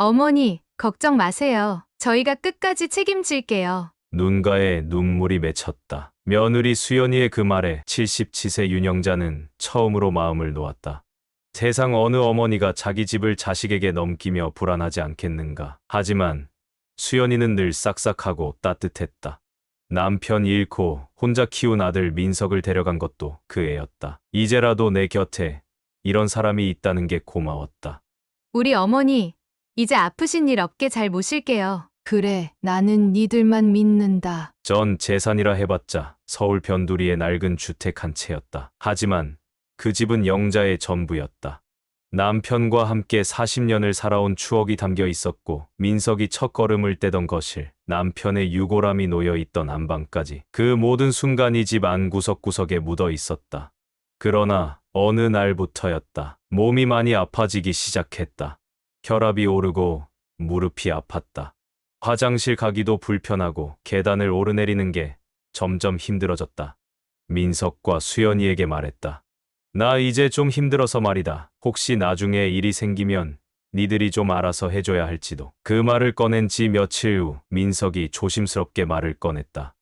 어머니, 걱정 마세요. 저희가 끝까지 책임질게요. 눈가에 눈물이 맺혔다. 며느리 수연이의 그 말에 77세 윤영자는 처음으로 마음을 놓았다. 세상 어느 어머니가 자기 집을 자식에게 넘기며 불안하지 않겠는가. 하지만 수연이는 늘 싹싹하고 따뜻했다. 남편 잃고 혼자 키운 아들 민석을 데려간 것도 그 애였다. 이제라도 내 곁에 이런 사람이 있다는 게 고마웠다. 우리 어머니, 이제 아프신 일 없게 잘 모실게요. 그래, 나는 니들만 믿는다. 전 재산이라 해봤자 서울 변두리의 낡은 주택 한 채였다. 하지만 그 집은 영자의 전부였다. 남편과 함께 40년을 살아온 추억이 담겨 있었고, 민석이 첫걸음을 떼던 거실, 남편의 유골함이 놓여있던 안방까지 그 모든 순간이 집 안 구석구석에 묻어 있었다. 그러나 어느 날부터였다. 몸이 많이 아파지기 시작했다. 혈압이 오르고 무릎이 아팠다. 화장실 가기도 불편하고 계단을 오르내리는 게 점점 힘들어졌다. 민석과 수연이에게 말했다. 나 이제 좀 힘들어서 말이다. 혹시 나중에 일이 생기면 니들이 좀 알아서 해줘야 할지도. 그 말을 꺼낸 지 며칠 후 민석이 조심스럽게 말을 꺼냈다.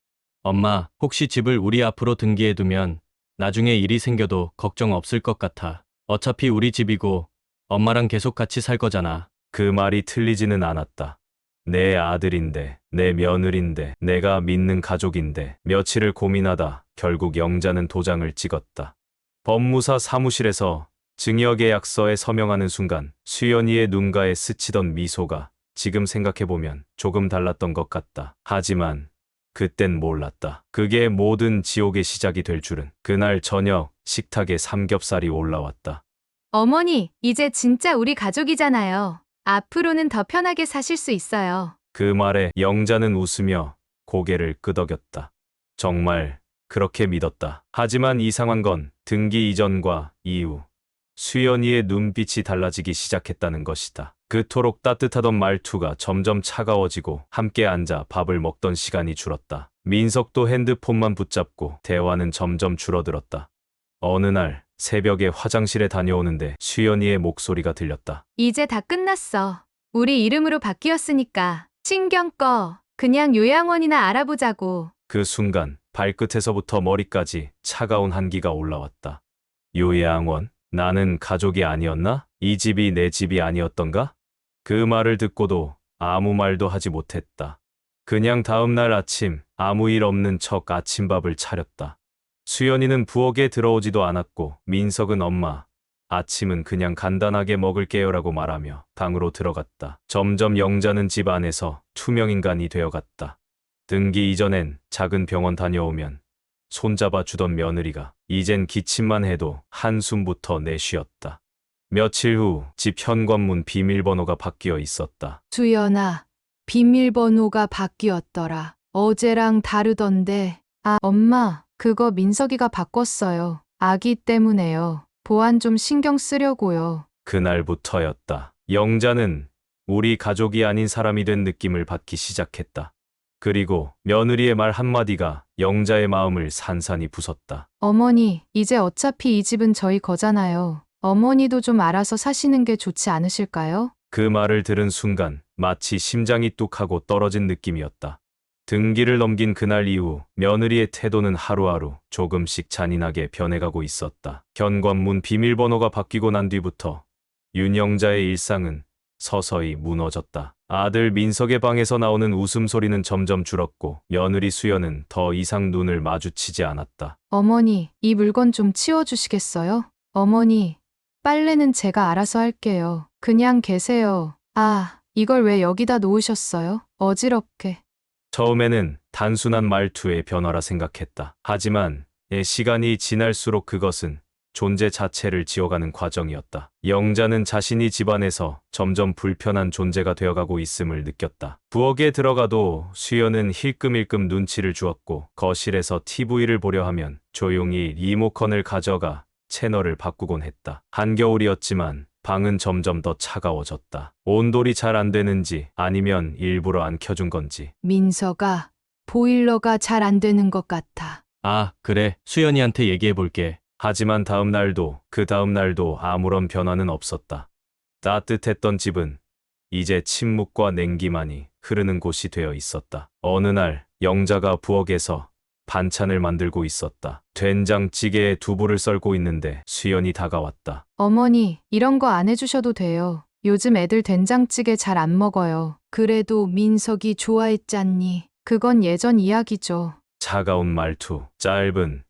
엄마, 혹시 집을 우리 앞으로 등기해두면 나중에 일이 생겨도 걱정 없을 것 같아. 어차피 우리 집이고 엄마랑 계속 같이 살 거잖아. 그 말이 틀리지는 않았다. 내 아들인데, 내 며느린데, 내가 믿는 가족인데. 며칠을 고민하다 결국 영자는 도장을 찍었다. 법무사 사무실에서 증여계약서에 서명하는 순간 수연이의 눈가에 스치던 미소가 지금 생각해보면 조금 달랐던 것 같다. 하지만 그땐 몰랐다. 그게 모든 지옥의 시작이 될 줄은. 그날 저녁 식탁에 삼겹살이 올라왔다. 어머니, 이제 진짜 우리 가족이잖아요. 앞으로는 더 편하게 사실 수 있어요. 그 말에 영자는 웃으며 고개를 끄덕였다. 정말 그렇게 믿었다. 하지만 이상한 건 등기 이전과 이후 수연이의 눈빛이 달라지기 시작했다는 것이다. 그토록 따뜻하던 말투가 점점 차가워지고 함께 앉아 밥을 먹던 시간이 줄었다. 민석도 핸드폰만 붙잡고 대화는 점점 줄어들었다. 어느 날 새벽에 화장실에 다녀오는데 수연이의 목소리가 들렸다. 이제 다 끝났어. 우리 이름으로 바뀌었으니까 신경 꺼. 그냥 요양원이나 알아보자고. 그 순간 발끝에서부터 머리까지 차가운 한기가 올라왔다. 요양원? 나는 가족이 아니었나? 이 집이 내 집이 아니었던가? 그 말을 듣고도 아무 말도 하지 못했다. 그냥 다음 날 아침 아무 일 없는 척 아침밥을 차렸다. 수연이는 부엌에 들어오지도 않았고 민석은 엄마, 아침은 그냥 간단하게 먹을게요라고 말하며 방으로 들어갔다. 점점 영자는 집 안에서 투명인간이 되어갔다. 등기 이전엔 작은 병원 다녀오면 손잡아 주던 며느리가 이젠 기침만 해도 한숨부터 내쉬었다. 며칠 후 집 현관문 비밀번호가 바뀌어 있었다. 수연아, 비밀번호가 바뀌었더라. 어제랑 다르던데. 아, 엄마, 그거 민석이가 바꿨어요. 아기 때문에요. 보안 좀 신경 쓰려고요. 그날부터였다. 영자는 우리 가족이 아닌 사람이 된 느낌을 받기 시작했다. 그리고 며느리의 말 한마디가 영자의 마음을 산산이 부쉈다. 어머니, 이제 어차피 이 집은 저희 거잖아요. 어머니도 좀 알아서 사시는 게 좋지 않으실까요? 그 말을 들은 순간 마치 심장이 뚝하고 떨어진 느낌이었다. 등기를 넘긴 그날 이후 며느리의 태도는 하루하루 조금씩 잔인하게 변해가고 있었다. 현관문 비밀번호가 바뀌고 난 뒤부터 윤영자의 일상은 서서히 무너졌다. 아들 민석의 방에서 나오는 웃음소리는 점점 줄었고 며느리 수연은 더 이상 눈을 마주치지 않았다. 어머니, 이 물건 좀 치워주시겠어요? 어머니, 빨래는 제가 알아서 할게요. 그냥 계세요. 아, 이걸 왜 여기다 놓으셨어요? 어지럽게. 처음에는 단순한 말투의 변화라 생각했다. 하지만 시간이 지날수록 그것은 존재 자체를 지워가는 과정이었다. 영자는 자신이 집안에서 점점 불편한 존재가 되어가고 있음을 느꼈다. 부엌에 들어가도 수연은 힐끔힐끔 눈치를 주었고 거실에서 TV를 보려 하면 조용히 리모컨을 가져가 채널을 바꾸곤 했다. 한겨울이었지만 방은 점점 더 차가워졌다. 온돌이 잘 안 되는지 아니면 일부러 안 켜준 건지. 민서가, 보일러가 잘 안 되는 것 같아. 아, 그래. 수연이한테 얘기해 볼게. 하지만 다음 날도 그 다음 날도 아무런 변화는 없었다. 따뜻했던 집은 이제 침묵과 냉기만이 흐르는 곳이 되어 있었다. 어느 날 영자가 부엌에서 반찬을 만들고 있었다. 된장찌개에 두부를 썰고 있는데 수연이 다가왔다. 어머니, 이런 거 안 해주셔도 돼요. 요즘 애들 된장찌개 잘 안 먹어요. 그래도 민석이 좋아했잖니. 그건 예전 이야기죠. 차가운 말투, 짧은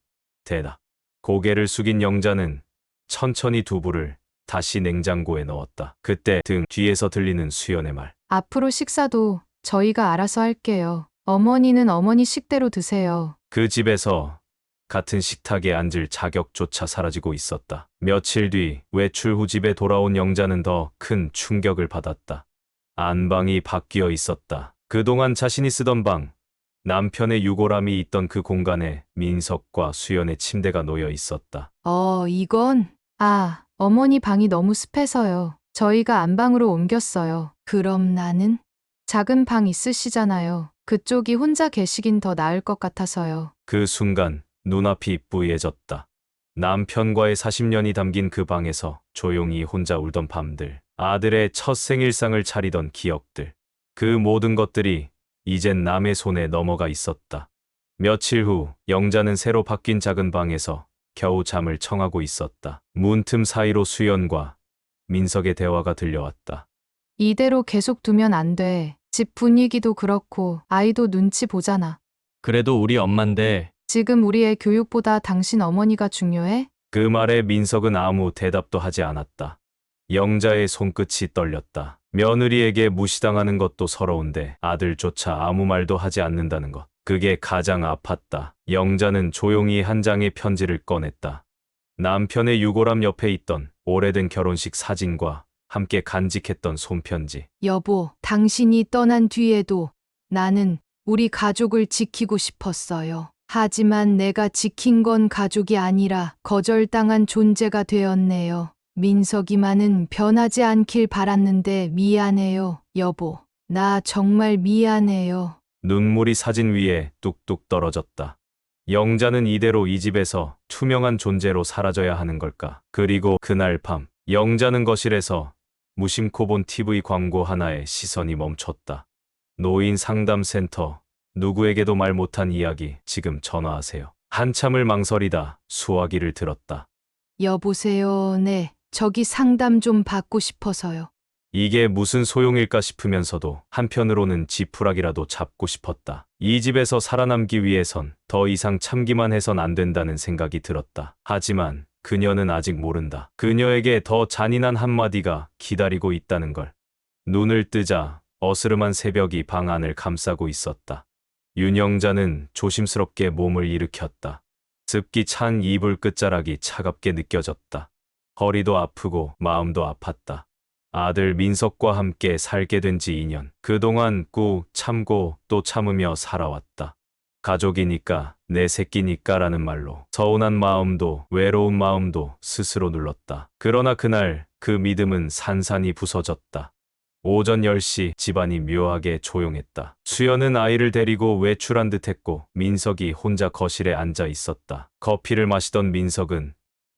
대답. 고개를 숙인 영자는 천천히 두부를 다시 냉장고에 넣었다. 그때 등 뒤에서 들리는 수연의 말. 앞으로 식사도 저희가 알아서 할게요. 어머니는 어머니 식대로 드세요. 그 집에서 같은 식탁에 앉을 자격조차 사라지고 있었다. 며칠 뒤 외출 후 집에 돌아온 영자는 더 큰 충격을 받았다. 안방이 바뀌어 있었다. 그동안 자신이 쓰던 방, 남편의 유골함이 있던 그 공간에 민석과 수연의 침대가 놓여 있었다. 이건? 어머니 방이 너무 습해서요. 저희가 안방으로 옮겼어요. 그럼 나는? 작은 방 있으시잖아요. 그쪽이 혼자 계시긴 더 나을 것 같아서요. 그 순간 눈앞이 뿌얘졌다. 남편과의 40년이 담긴 그 방에서 조용히 혼자 울던 밤들, 아들의 첫 생일상을 차리던 기억들, 그 모든 것들이 이젠 남의 손에 넘어가 있었다. 며칠 후 영자는 새로 바뀐 작은 방에서 겨우 잠을 청하고 있었다. 문틈 사이로 수연과 민석의 대화가 들려왔다. 이대로 계속 두면 안 돼. 집 분위기도 그렇고 아이도 눈치 보잖아. 그래도 우리 엄만데 지금 우리의 교육보다 당신 어머니가 중요해? 그 말에 민석은 아무 대답도 하지 않았다. 영자의 손끝이 떨렸다. 며느리에게 무시당하는 것도 서러운데 아들조차 아무 말도 하지 않는다는 것. 그게 가장 아팠다. 영자는 조용히 한 장의 편지를 꺼냈다. 남편의 유골함 옆에 있던 오래된 결혼식 사진과 함께 간직했던 손편지. 여보, 당신이 떠난 뒤에도 나는 우리 가족을 지키고 싶었어요. 하지만 내가 지킨 건 가족이 아니라 거절당한 존재가 되었네요. 민석이만은 변하지 않길 바랐는데 미안해요, 여보. 나 정말 미안해요. 눈물이 사진 위에 뚝뚝 떨어졌다. 영자는 이대로 이 집에서 투명한 존재로 사라져야 하는 걸까? 그리고 그날 밤, 영자는 거실에서 무심코 본 TV 광고 하나에 시선이 멈췄다. 노인 상담센터, 누구에게도 말 못한 이야기, 지금 전화하세요. 한참을 망설이다 수화기를 들었다. 여보세요, 네. 저기 상담 좀 받고 싶어서요. 이게 무슨 소용일까 싶으면서도 한편으로는 지푸라기라도 잡고 싶었다. 이 집에서 살아남기 위해선 더 이상 참기만 해선 안 된다는 생각이 들었다. 하지만 그녀는 아직 모른다. 그녀에게 더 잔인한 한마디가 기다리고 있다는 걸. 눈을 뜨자 어스름한 새벽이 방 안을 감싸고 있었다. 윤영자는 조심스럽게 몸을 일으켰다. 습기 찬 이불 끝자락이 차갑게 느껴졌다. 허리도 아프고 마음도 아팠다. 아들 민석과 함께 살게 된 지 2년. 그동안 꾹 참고 또 참으며 살아왔다. 가족이니까, 내 새끼니까라는 말로 서운한 마음도 외로운 마음도 스스로 눌렀다. 그러나 그날 그 믿음은 산산이 부서졌다. 오전 10시 집안이 묘하게 조용했다. 수연은 아이를 데리고 외출한 듯했고 민석이 혼자 거실에 앉아 있었다. 커피를 마시던 민석은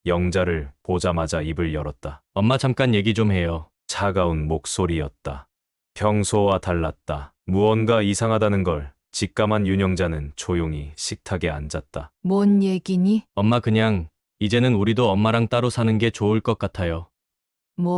영자를 보자마자 입을 열었다. 엄마 잠깐 얘기 좀 해요. 차가운 목소리였다. 평소와 달랐다. 무언가 이상하다는 걸 직감한 윤영자는 조용히 식탁에 앉았다. 뭔 얘기니? 엄마 그냥 이제는 우리도 엄마랑 따로 사는 게 좋을 것 같아요.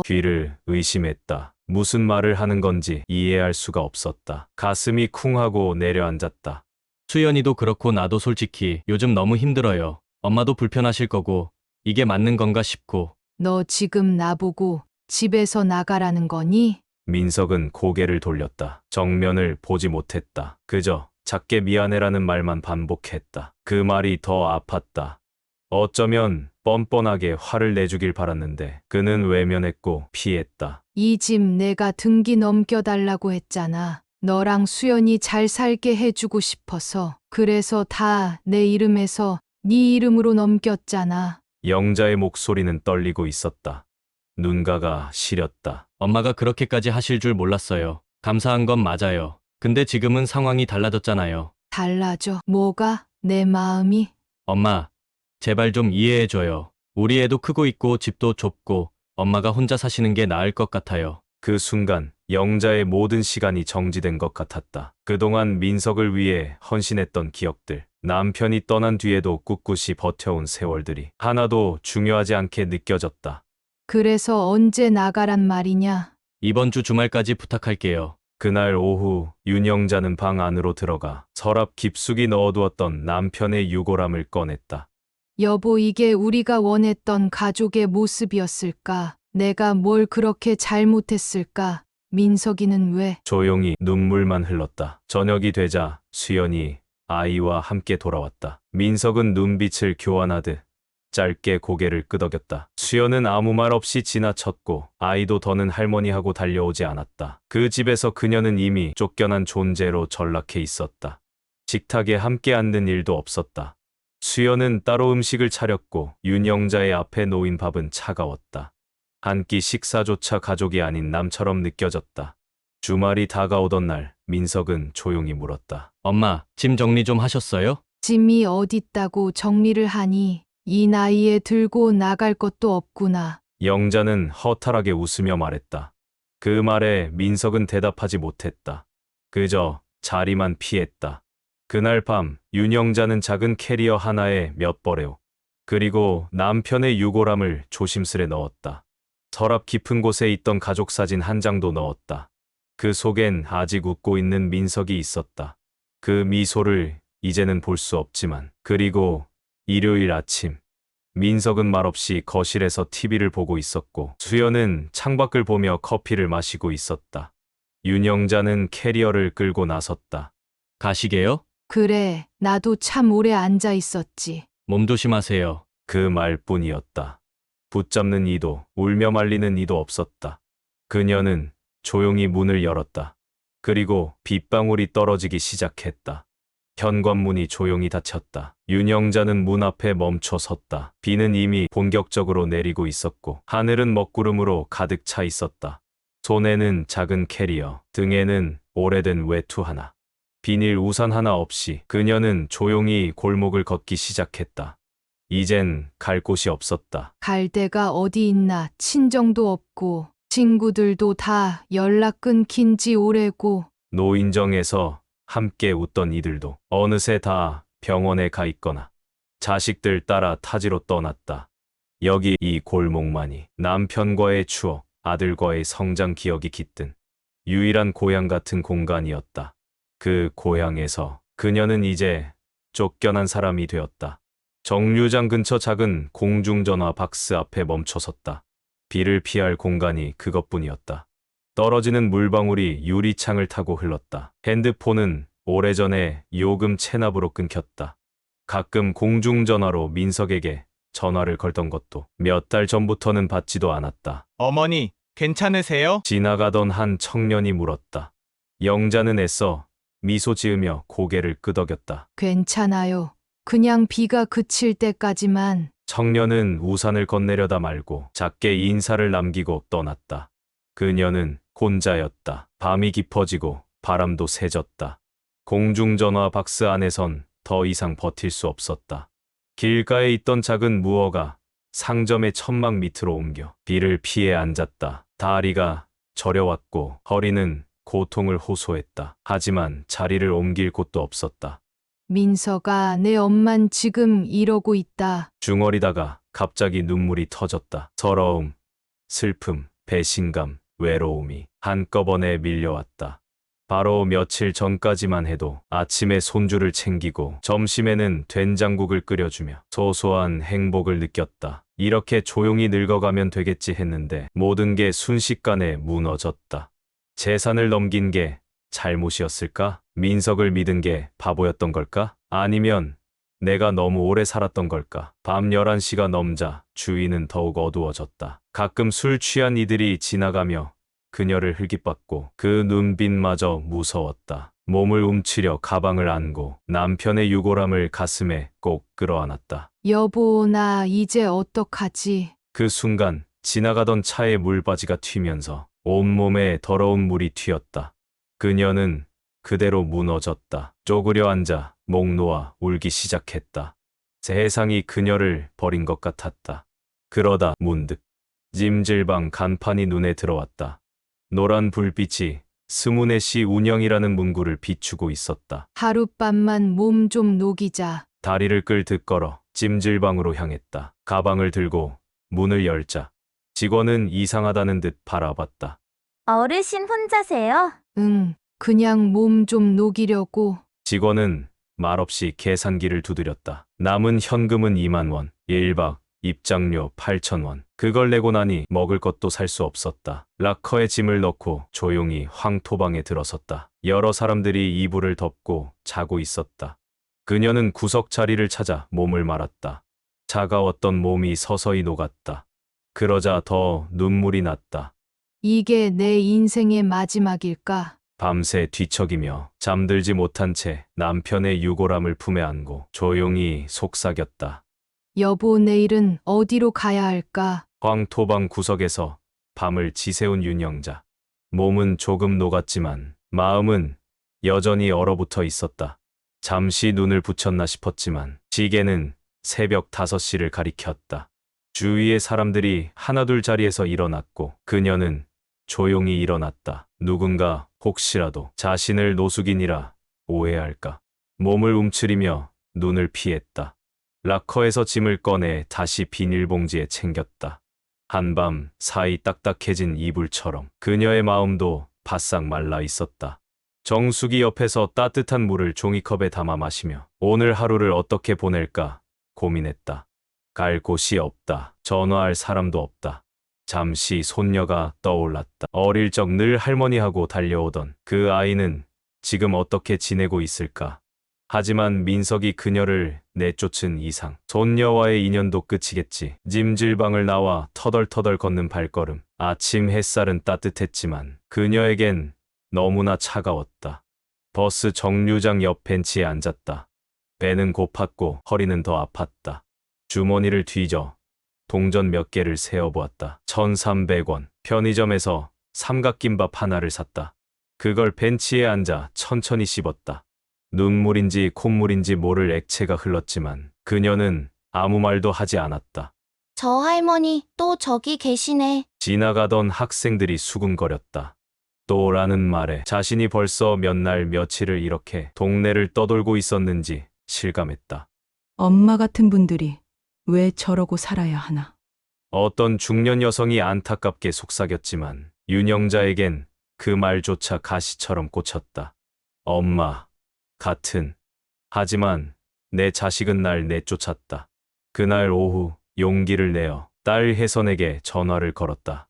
귀를 의심했다. 무슨 말을 하는 건지 이해할 수가 없었다. 가슴이 쿵하고 내려앉았다. 수연이도 그렇고 나도 솔직히 요즘 너무 힘들어요. 엄마도 불편하실 거고 이게 맞는 건가 싶고. 너 지금 나보고 집에서 나가라는 거니? 민석은 고개를 돌렸다. 정면을 보지 못했다. 그저 작게 미안해라는 말만 반복했다. 그 말이 더 아팠다. 어쩌면 뻔뻔하게 화를 내주길 바랐는데 그는 외면했고 피했다. 이 집 내가 등기 넘겨달라고 했잖아. 너랑 수연이 잘 살게 해주고 싶어서. 그래서 다 내 이름에서 네 이름으로 넘겼잖아. 영자의 목소리는 떨리고 있었다. 눈가가 시렸다. 엄마가 그렇게까지 하실 줄 몰랐어요. 감사한 건 맞아요. 근데 지금은 상황이 달라졌잖아요. 달라져. 뭐가? 내 마음이? 엄마, 제발 좀 이해해줘요. 우리 애도 크고 있고 집도 좁고 엄마가 혼자 사시는 게 나을 것 같아요. 그 순간 영자의 모든 시간이 정지된 것 같았다. 그동안 민석을 위해 헌신했던 기억들, 남편이 떠난 뒤에도 꿋꿋이 버텨온 세월들이 하나도 중요하지 않게 느껴졌다. 그래서 언제 나가란 말이냐? 이번 주 주말까지 부탁할게요. 그날 오후 윤영자는 방 안으로 들어가 서랍 깊숙이 넣어두었던 남편의 유골함을 꺼냈다. 여보, 이게 우리가 원했던 가족의 모습이었을까? 내가 뭘 그렇게 잘못했을까? 민석이는 왜? 조용히 눈물만 흘렀다. 저녁이 되자 수연이 아이와 함께 돌아왔다. 민석은 눈빛을 교환하듯 짧게 고개를 끄덕였다. 수연은 아무 말 없이 지나쳤고 아이도 더는 할머니하고 달려오지 않았다. 그 집에서 그녀는 이미 쫓겨난 존재로 전락해 있었다. 식탁에 함께 앉는 일도 없었다. 수연은 따로 음식을 차렸고 윤영자의 앞에 놓인 밥은 차가웠다. 한 끼 식사조차 가족이 아닌 남처럼 느껴졌다. 주말이 다가오던 날 민석은 조용히 물었다. 엄마, 짐 정리 좀 하셨어요? 짐이 어딨다고 정리를 하니? 이 나이에 들고 나갈 것도 없구나. 영자는 허탈하게 웃으며 말했다. 그 말에 민석은 대답하지 못했다. 그저 자리만 피했다. 그날 밤 윤영자는 작은 캐리어 하나에 몇 벌에요. 그리고 남편의 유골함을 조심스레 넣었다. 서랍 깊은 곳에 있던 가족 사진 한 장도 넣었다. 그 속엔 아직 웃고 있는 민석이 있었다. 그 미소를 이제는 볼 수 없지만. 그리고 일요일 아침 민석은 말없이 거실에서 TV를 보고 있었고 수연은 창밖을 보며 커피를 마시고 있었다. 윤영자는 캐리어를 끌고 나섰다. 가시게요? 그래, 나도 참 오래 앉아 있었지. 몸 조심하세요. 그 말뿐이었다. 붙잡는 이도 울며 말리는 이도 없었다. 그녀는 조용히 문을 열었다. 그리고 빗방울이 떨어지기 시작했다. 현관문이 조용히 닫혔다. 윤영자는 문 앞에 멈춰 섰다. 비는 이미 본격적으로 내리고 있었고 하늘은 먹구름으로 가득 차 있었다. 손에는 작은 캐리어, 등에는 오래된 외투 하나. 비닐 우산 하나 없이 그녀는 조용히 골목을 걷기 시작했다. 이젠 갈 곳이 없었다. 갈 데가 어디 있나? 친정도 없고 친구들도 다 연락 끊긴 지 오래고. 노인정에서 함께 웃던 이들도 어느새 다 병원에 가 있거나 자식들 따라 타지로 떠났다. 여기 이 골목만이 남편과의 추억, 아들과의 성장 기억이 깃든 유일한 고향 같은 공간이었다. 그 고향에서 그녀는 이제 쫓겨난 사람이 되었다. 정류장 근처 작은 공중전화 박스 앞에 멈춰섰다. 비를 피할 공간이 그것뿐이었다. 떨어지는 물방울이 유리창을 타고 흘렀다. 핸드폰은 오래전에 요금 체납으로 끊겼다. 가끔 공중전화로 민석에게 전화를 걸던 것도 몇 달 전부터는 받지도 않았다. 어머니, 괜찮으세요? 지나가던 한 청년이 물었다. 영자는 애써 미소 지으며 고개를 끄덕였다. 괜찮아요. 그냥 비가 그칠 때까지만. 청년은 우산을 건네려다 말고 작게 인사를 남기고 떠났다. 그녀는 혼자였다. 밤이 깊어지고 바람도 세졌다. 공중전화 박스 안에선 더 이상 버틸 수 없었다. 길가에 있던 작은 무어가 상점의 천막 밑으로 옮겨 비를 피해 앉았다. 다리가 저려왔고 허리는 고통을 호소했다. 하지만 자리를 옮길 곳도 없었다. 민석아, 내 엄만 지금 이러고 있다. 중얼이다가 갑자기 눈물이 터졌다. 서러움, 슬픔, 배신감, 외로움이 한꺼번에 밀려왔다. 바로 며칠 전까지만 해도 아침에 손주를 챙기고 점심에는 된장국을 끓여주며 소소한 행복을 느꼈다. 이렇게 조용히 늙어가면 되겠지 했는데 모든 게 순식간에 무너졌다. 재산을 넘긴 게 잘못이었을까? 민석을 믿은 게 바보였던 걸까? 아니면 내가 너무 오래 살았던 걸까? 밤 11시가 넘자 주위는 더욱 어두워졌다. 가끔 술 취한 이들이 지나가며 그녀를 흘깃봤고 그 눈빛마저 무서웠다. 몸을 움츠려 가방을 안고 남편의 유골함을 가슴에 꼭 끌어안았다. 여보, 나 이제 어떡하지? 그 순간 지나가던 차에 물바지가 튀면서 온몸에 더러운 물이 튀었다. 그녀는 그대로 무너졌다. 쪼그려 앉아 목 놓아 울기 시작했다. 세상이 그녀를 버린 것 같았다. 그러다 문득 찜질방 간판이 눈에 들어왔다. 노란 불빛이 스무네 시 운영이라는 문구를 비추고 있었다. 하룻밤만 몸 좀 녹이자. 다리를 끌듯 걸어 찜질방으로 향했다. 가방을 들고 문을 열자 직원은 이상하다는 듯 바라봤다. 어르신 혼자세요? 응, 그냥 몸 좀 녹이려고. 직원은 말없이 계산기를 두드렸다. 남은 현금은 2만 원, 1박 입장료 8천 원. 그걸 내고 나니 먹을 것도 살 수 없었다. 락커에 짐을 넣고 조용히 황토방에 들어섰다. 여러 사람들이 이불을 덮고 자고 있었다. 그녀는 구석 자리를 찾아 몸을 말았다. 차가웠던 몸이 서서히 녹았다. 그러자 더 눈물이 났다. 이게 내 인생의 마지막일까? 밤새 뒤척이며 잠들지 못한 채 남편의 유골함을 품에 안고 조용히 속삭였다. 여보, 내일은 어디로 가야 할까? 황토방 구석에서 밤을 지새운 윤영자. 몸은 조금 녹았지만 마음은 여전히 얼어붙어 있었다. 잠시 눈을 붙였나 싶었지만 시계는 새벽 5시를 가리켰다. 주위의 사람들이 하나둘 자리에서 일어났고 그녀는 조용히 일어났다. 누군가 혹시라도 자신을 노숙인이라 오해할까. 몸을 움츠리며 눈을 피했다. 락커에서 짐을 꺼내 다시 비닐봉지에 챙겼다. 한밤 사이 딱딱해진 이불처럼 그녀의 마음도 바싹 말라 있었다. 정수기 옆에서 따뜻한 물을 종이컵에 담아 마시며 오늘 하루를 어떻게 보낼까 고민했다. 갈 곳이 없다. 전화할 사람도 없다. 잠시 손녀가 떠올랐다. 어릴 적 늘 할머니하고 달려오던 그 아이는 지금 어떻게 지내고 있을까? 하지만 민석이 그녀를 내쫓은 이상 손녀와의 인연도 끝이겠지. 찜질방을 나와 터덜터덜 걷는 발걸음. 아침 햇살은 따뜻했지만 그녀에겐 너무나 차가웠다. 버스 정류장 옆 벤치에 앉았다. 배는 고팠고 허리는 더 아팠다. 주머니를 뒤져 동전 몇 개를 세어보았다. 1,300원. 편의점에서 삼각김밥 하나를 샀다. 그걸 벤치에 앉아 천천히 씹었다. 눈물인지 콧물인지 모를 액체가 흘렀지만 그녀는 아무 말도 하지 않았다. 저 할머니 또 저기 계시네. 지나가던 학생들이 수군거렸다. 또라는 말에 자신이 벌써 몇 날 며칠을 이렇게 동네를 떠돌고 있었는지 실감했다. 엄마 같은 분들이 왜 저러고 살아야 하나? 어떤 중년 여성이 안타깝게 속삭였지만 윤영자에겐 그 말조차 가시처럼 꽂혔다. 엄마 같은. 하지만 내 자식은 날 내쫓았다. 그날 오후 용기를 내어 딸 혜선에게 전화를 걸었다.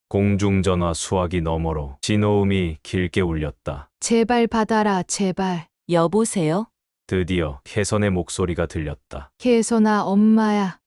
공중전화 수화기 너머로 진호음이 길게 울렸다. 제발 받아라, 제발. 여보세요? 드디어 혜선의 목소리가 들렸다. 혜선아, 엄마야.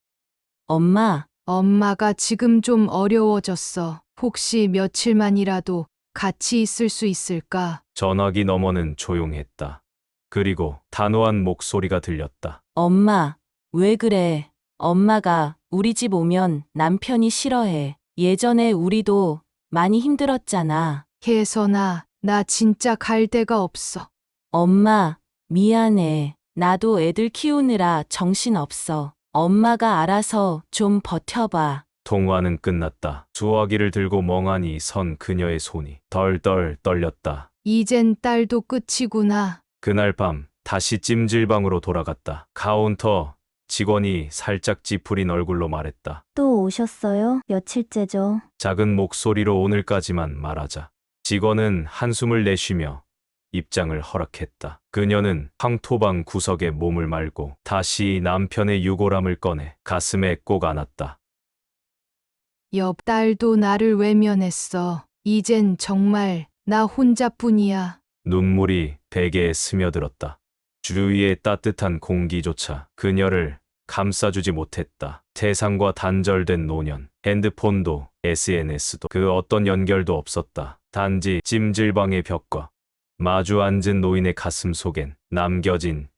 엄마, 엄마가 지금 좀 어려워졌어. 혹시 며칠만이라도 같이 있을 수 있을까? 전화기 너머는 조용했다. 그리고 단호한 목소리가 들렸다. 엄마, 왜 그래? 엄마가 우리 집 오면 남편이 싫어해. 예전에 우리도 많이 힘들었잖아. 혜선아, 나 진짜 갈 데가 없어. 엄마, 미안해. 나도 애들 키우느라 정신없어. 엄마가 알아서 좀 버텨봐. 통화는 끝났다. 수화기를 들고 멍하니 선 그녀의 손이 덜덜 떨렸다. 이젠 딸도 끝이구나. 그날 밤 다시 찜질방으로 돌아갔다. 카운터 직원이 살짝 찌푸린 얼굴로 말했다. 또 오셨어요? 며칠째죠? 작은 목소리로 오늘까지만 말하자. 직원은 한숨을 내쉬며 입장을 허락했다. 그녀는 황토방 구석에 몸을 말고 다시 남편의 유골함을 꺼내 가슴에 꼭 안았다. 옆 딸도 나를 외면했어. 이젠 정말 나 혼자뿐이야. 눈물이 베개에 스며들었다. 주위의 따뜻한 공기조차 그녀를 감싸주지 못했다. 세상과 단절된 노년, 핸드폰도 SNS도 그 어떤 연결도 없었다. 단지 찜질방의 벽과 마주 앉은 노인의 가슴 속엔 남겨진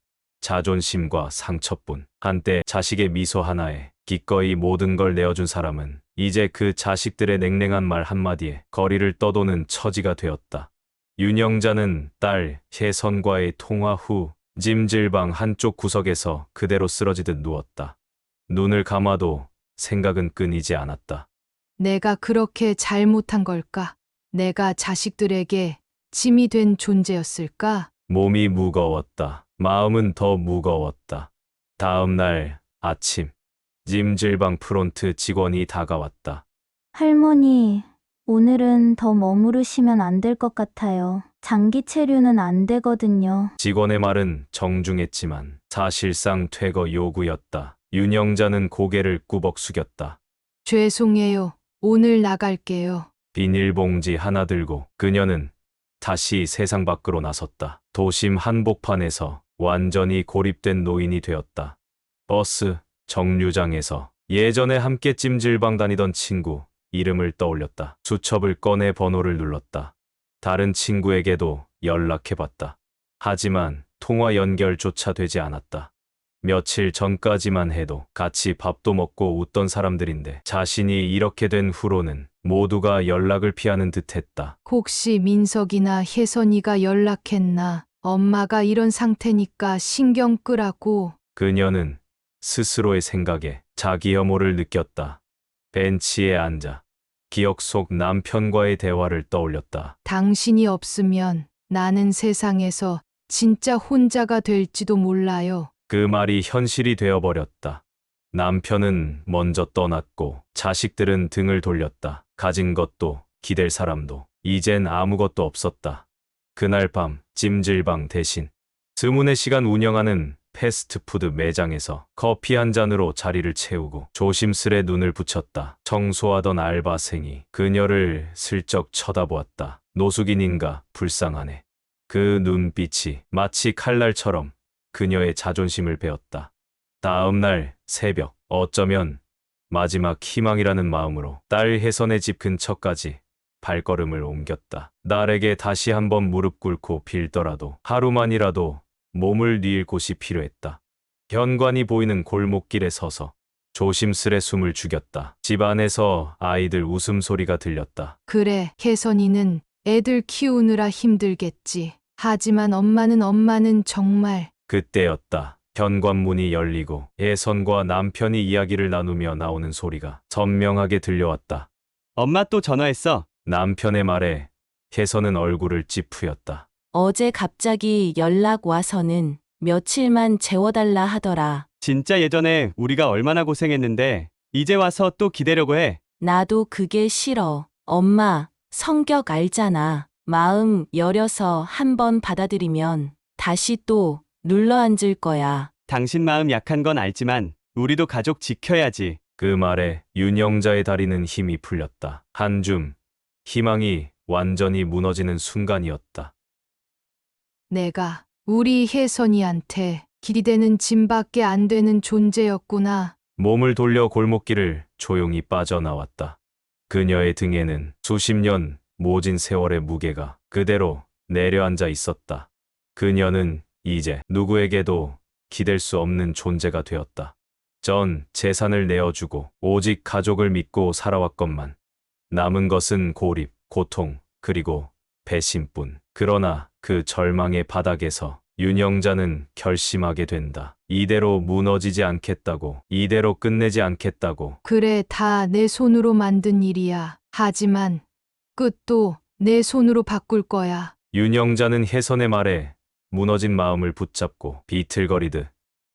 자존심과 상처뿐. 한때 자식의 미소 하나에 기꺼이 모든 걸 내어준 사람은 이제 그 자식들의 냉랭한 말 한마디에 거리를 떠도는 처지가 되었다. 윤영자는 딸 혜선과의 통화 후 찜질방 한쪽 구석에서 그대로 쓰러지듯 누웠다. 눈을 감아도 생각은 끊이지 않았다. 내가 그렇게 잘못한 걸까? 내가 자식들에게 짐이 된 존재였을까? 몸이 무거웠다. 마음은 더 무거웠다. 다음 날 아침, 찜질방 프론트 직원이 다가왔다. 할머니, 오늘은 더 머무르시면 안 될 것 같아요. 장기 체류는 안 되거든요. 직원의 말은 정중했지만 사실상 퇴거 요구였다. 윤영자는 고개를 꾸벅 숙였다. 죄송해요. 오늘 나갈게요. 비닐봉지 하나 들고 그녀는 다시 세상 밖으로 나섰다. 도심 한복판에서 완전히 고립된 노인이 되었다. 버스 정류장에서 예전에 함께 찜질방 다니던 친구 이름을 떠올렸다. 수첩을 꺼내 번호를 눌렀다. 다른 친구에게도 연락해봤다. 하지만 통화 연결조차 되지 않았다. 며칠 전까지만 해도 같이 밥도 먹고 웃던 사람들인데 자신이 이렇게 된 후로는 모두가 연락을 피하는 듯했다. 혹시 민석이나 혜선이가 연락했나? 엄마가 이런 상태니까 신경 끄라고. 그녀는 스스로의 생각에 자기 혐오를 느꼈다. 벤치에 앉아 기억 속 남편과의 대화를 떠올렸다. 당신이 없으면 나는 세상에서 진짜 혼자가 될지도 몰라요. 그 말이 현실이 되어버렸다. 남편은 먼저 떠났고 자식들은 등을 돌렸다. 가진 것도 기댈 사람도 이젠 아무것도 없었다. 그날 밤 찜질방 대신 스문의 시간 운영하는 패스트푸드 매장에서 커피 한 잔으로 자리를 채우고 조심스레 눈을 붙였다. 청소하던 알바생이 그녀를 슬쩍 쳐다보았다. 노숙인인가 불쌍하네. 그 눈빛이 마치 칼날처럼 그녀의 자존심을 베었다. 다음 날 새벽 어쩌면 마지막 희망이라는 마음으로 딸 혜선의 집 근처까지 발걸음을 옮겼다. 딸에게 다시 한번 무릎 꿇고 빌더라도 하루만이라도 몸을 뉘일 곳이 필요했다. 현관이 보이는 골목길에 서서 조심스레 숨을 죽였다. 집 안에서 아이들 웃음소리가 들렸다. 그래, 혜선이는 애들 키우느라 힘들겠지. 하지만 엄마는 정말 그때였다. 현관문이 열리고 혜선과 남편이 이야기를 나누며 나오는 소리가 선명하게 들려왔다. 엄마 또 전화했어. 남편의 말에 혜선은 얼굴을 찌푸렸다. 어제 갑자기 연락 와서는 며칠만 재워달라 하더라. 진짜 예전에 우리가 얼마나 고생했는데 이제 와서 또 기대려고 해. 나도 그게 싫어. 엄마, 성격 알잖아. 마음 여려서 한번 받아들이면 다시 또 눌러앉을 거야. 당신 마음 약한 건 알지만 우리도 가족 지켜야지. 그 말에 윤영자의 다리는 힘이 풀렸다. 한 줌 희망이 완전히 무너지는 순간이었다. 내가 우리 혜선이한테 길이 되는 짐밖에 안 되는 존재였구나. 몸을 돌려 골목길을 조용히 빠져나왔다. 그녀의 등에는 수십 년 모진 세월의 무게가 그대로 내려앉아 있었다. 그녀는 이제 누구에게도 기댈 수 없는 존재가 되었다. 전 재산을 내어주고 오직 가족을 믿고 살아왔건만 남은 것은 고립, 고통, 그리고 배신뿐. 그러나 그 절망의 바닥에서 윤영자는 결심하게 된다. 이대로 무너지지 않겠다고, 이대로 끝내지 않겠다고. 그래, 다 내 손으로 만든 일이야. 하지만 끝도 내 손으로 바꿀 거야. 윤영자는 혜선의 말에 무너진 마음을 붙잡고 비틀거리듯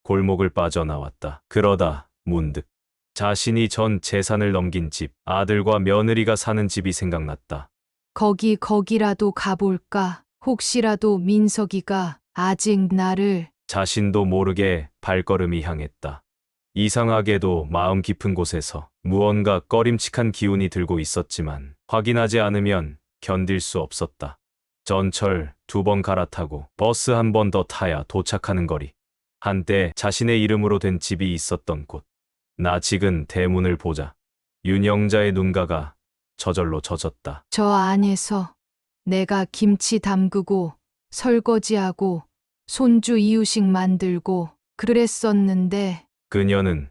골목을 빠져나왔다. 그러다 문득 자신이 전 재산을 넘긴 집, 아들과 며느리가 사는 집이 생각났다. 거기라도 가볼까? 혹시라도 민석이가 아직 나를. 자신도 모르게 발걸음이 향했다. 이상하게도 마음 깊은 곳에서 무언가 꺼림칙한 기운이 들고 있었지만 확인하지 않으면 견딜 수 없었다. 전철 2번 갈아타고 버스 한 번 더 타야 도착하는 거리. 한때 자신의 이름으로 된 집이 있었던 곳. 낯익은 대문을 보자 윤영자의 눈가가 저절로 젖었다. 저 안에서 내가 김치 담그고 설거지하고 손주 이유식 만들고 그랬었는데. 그녀는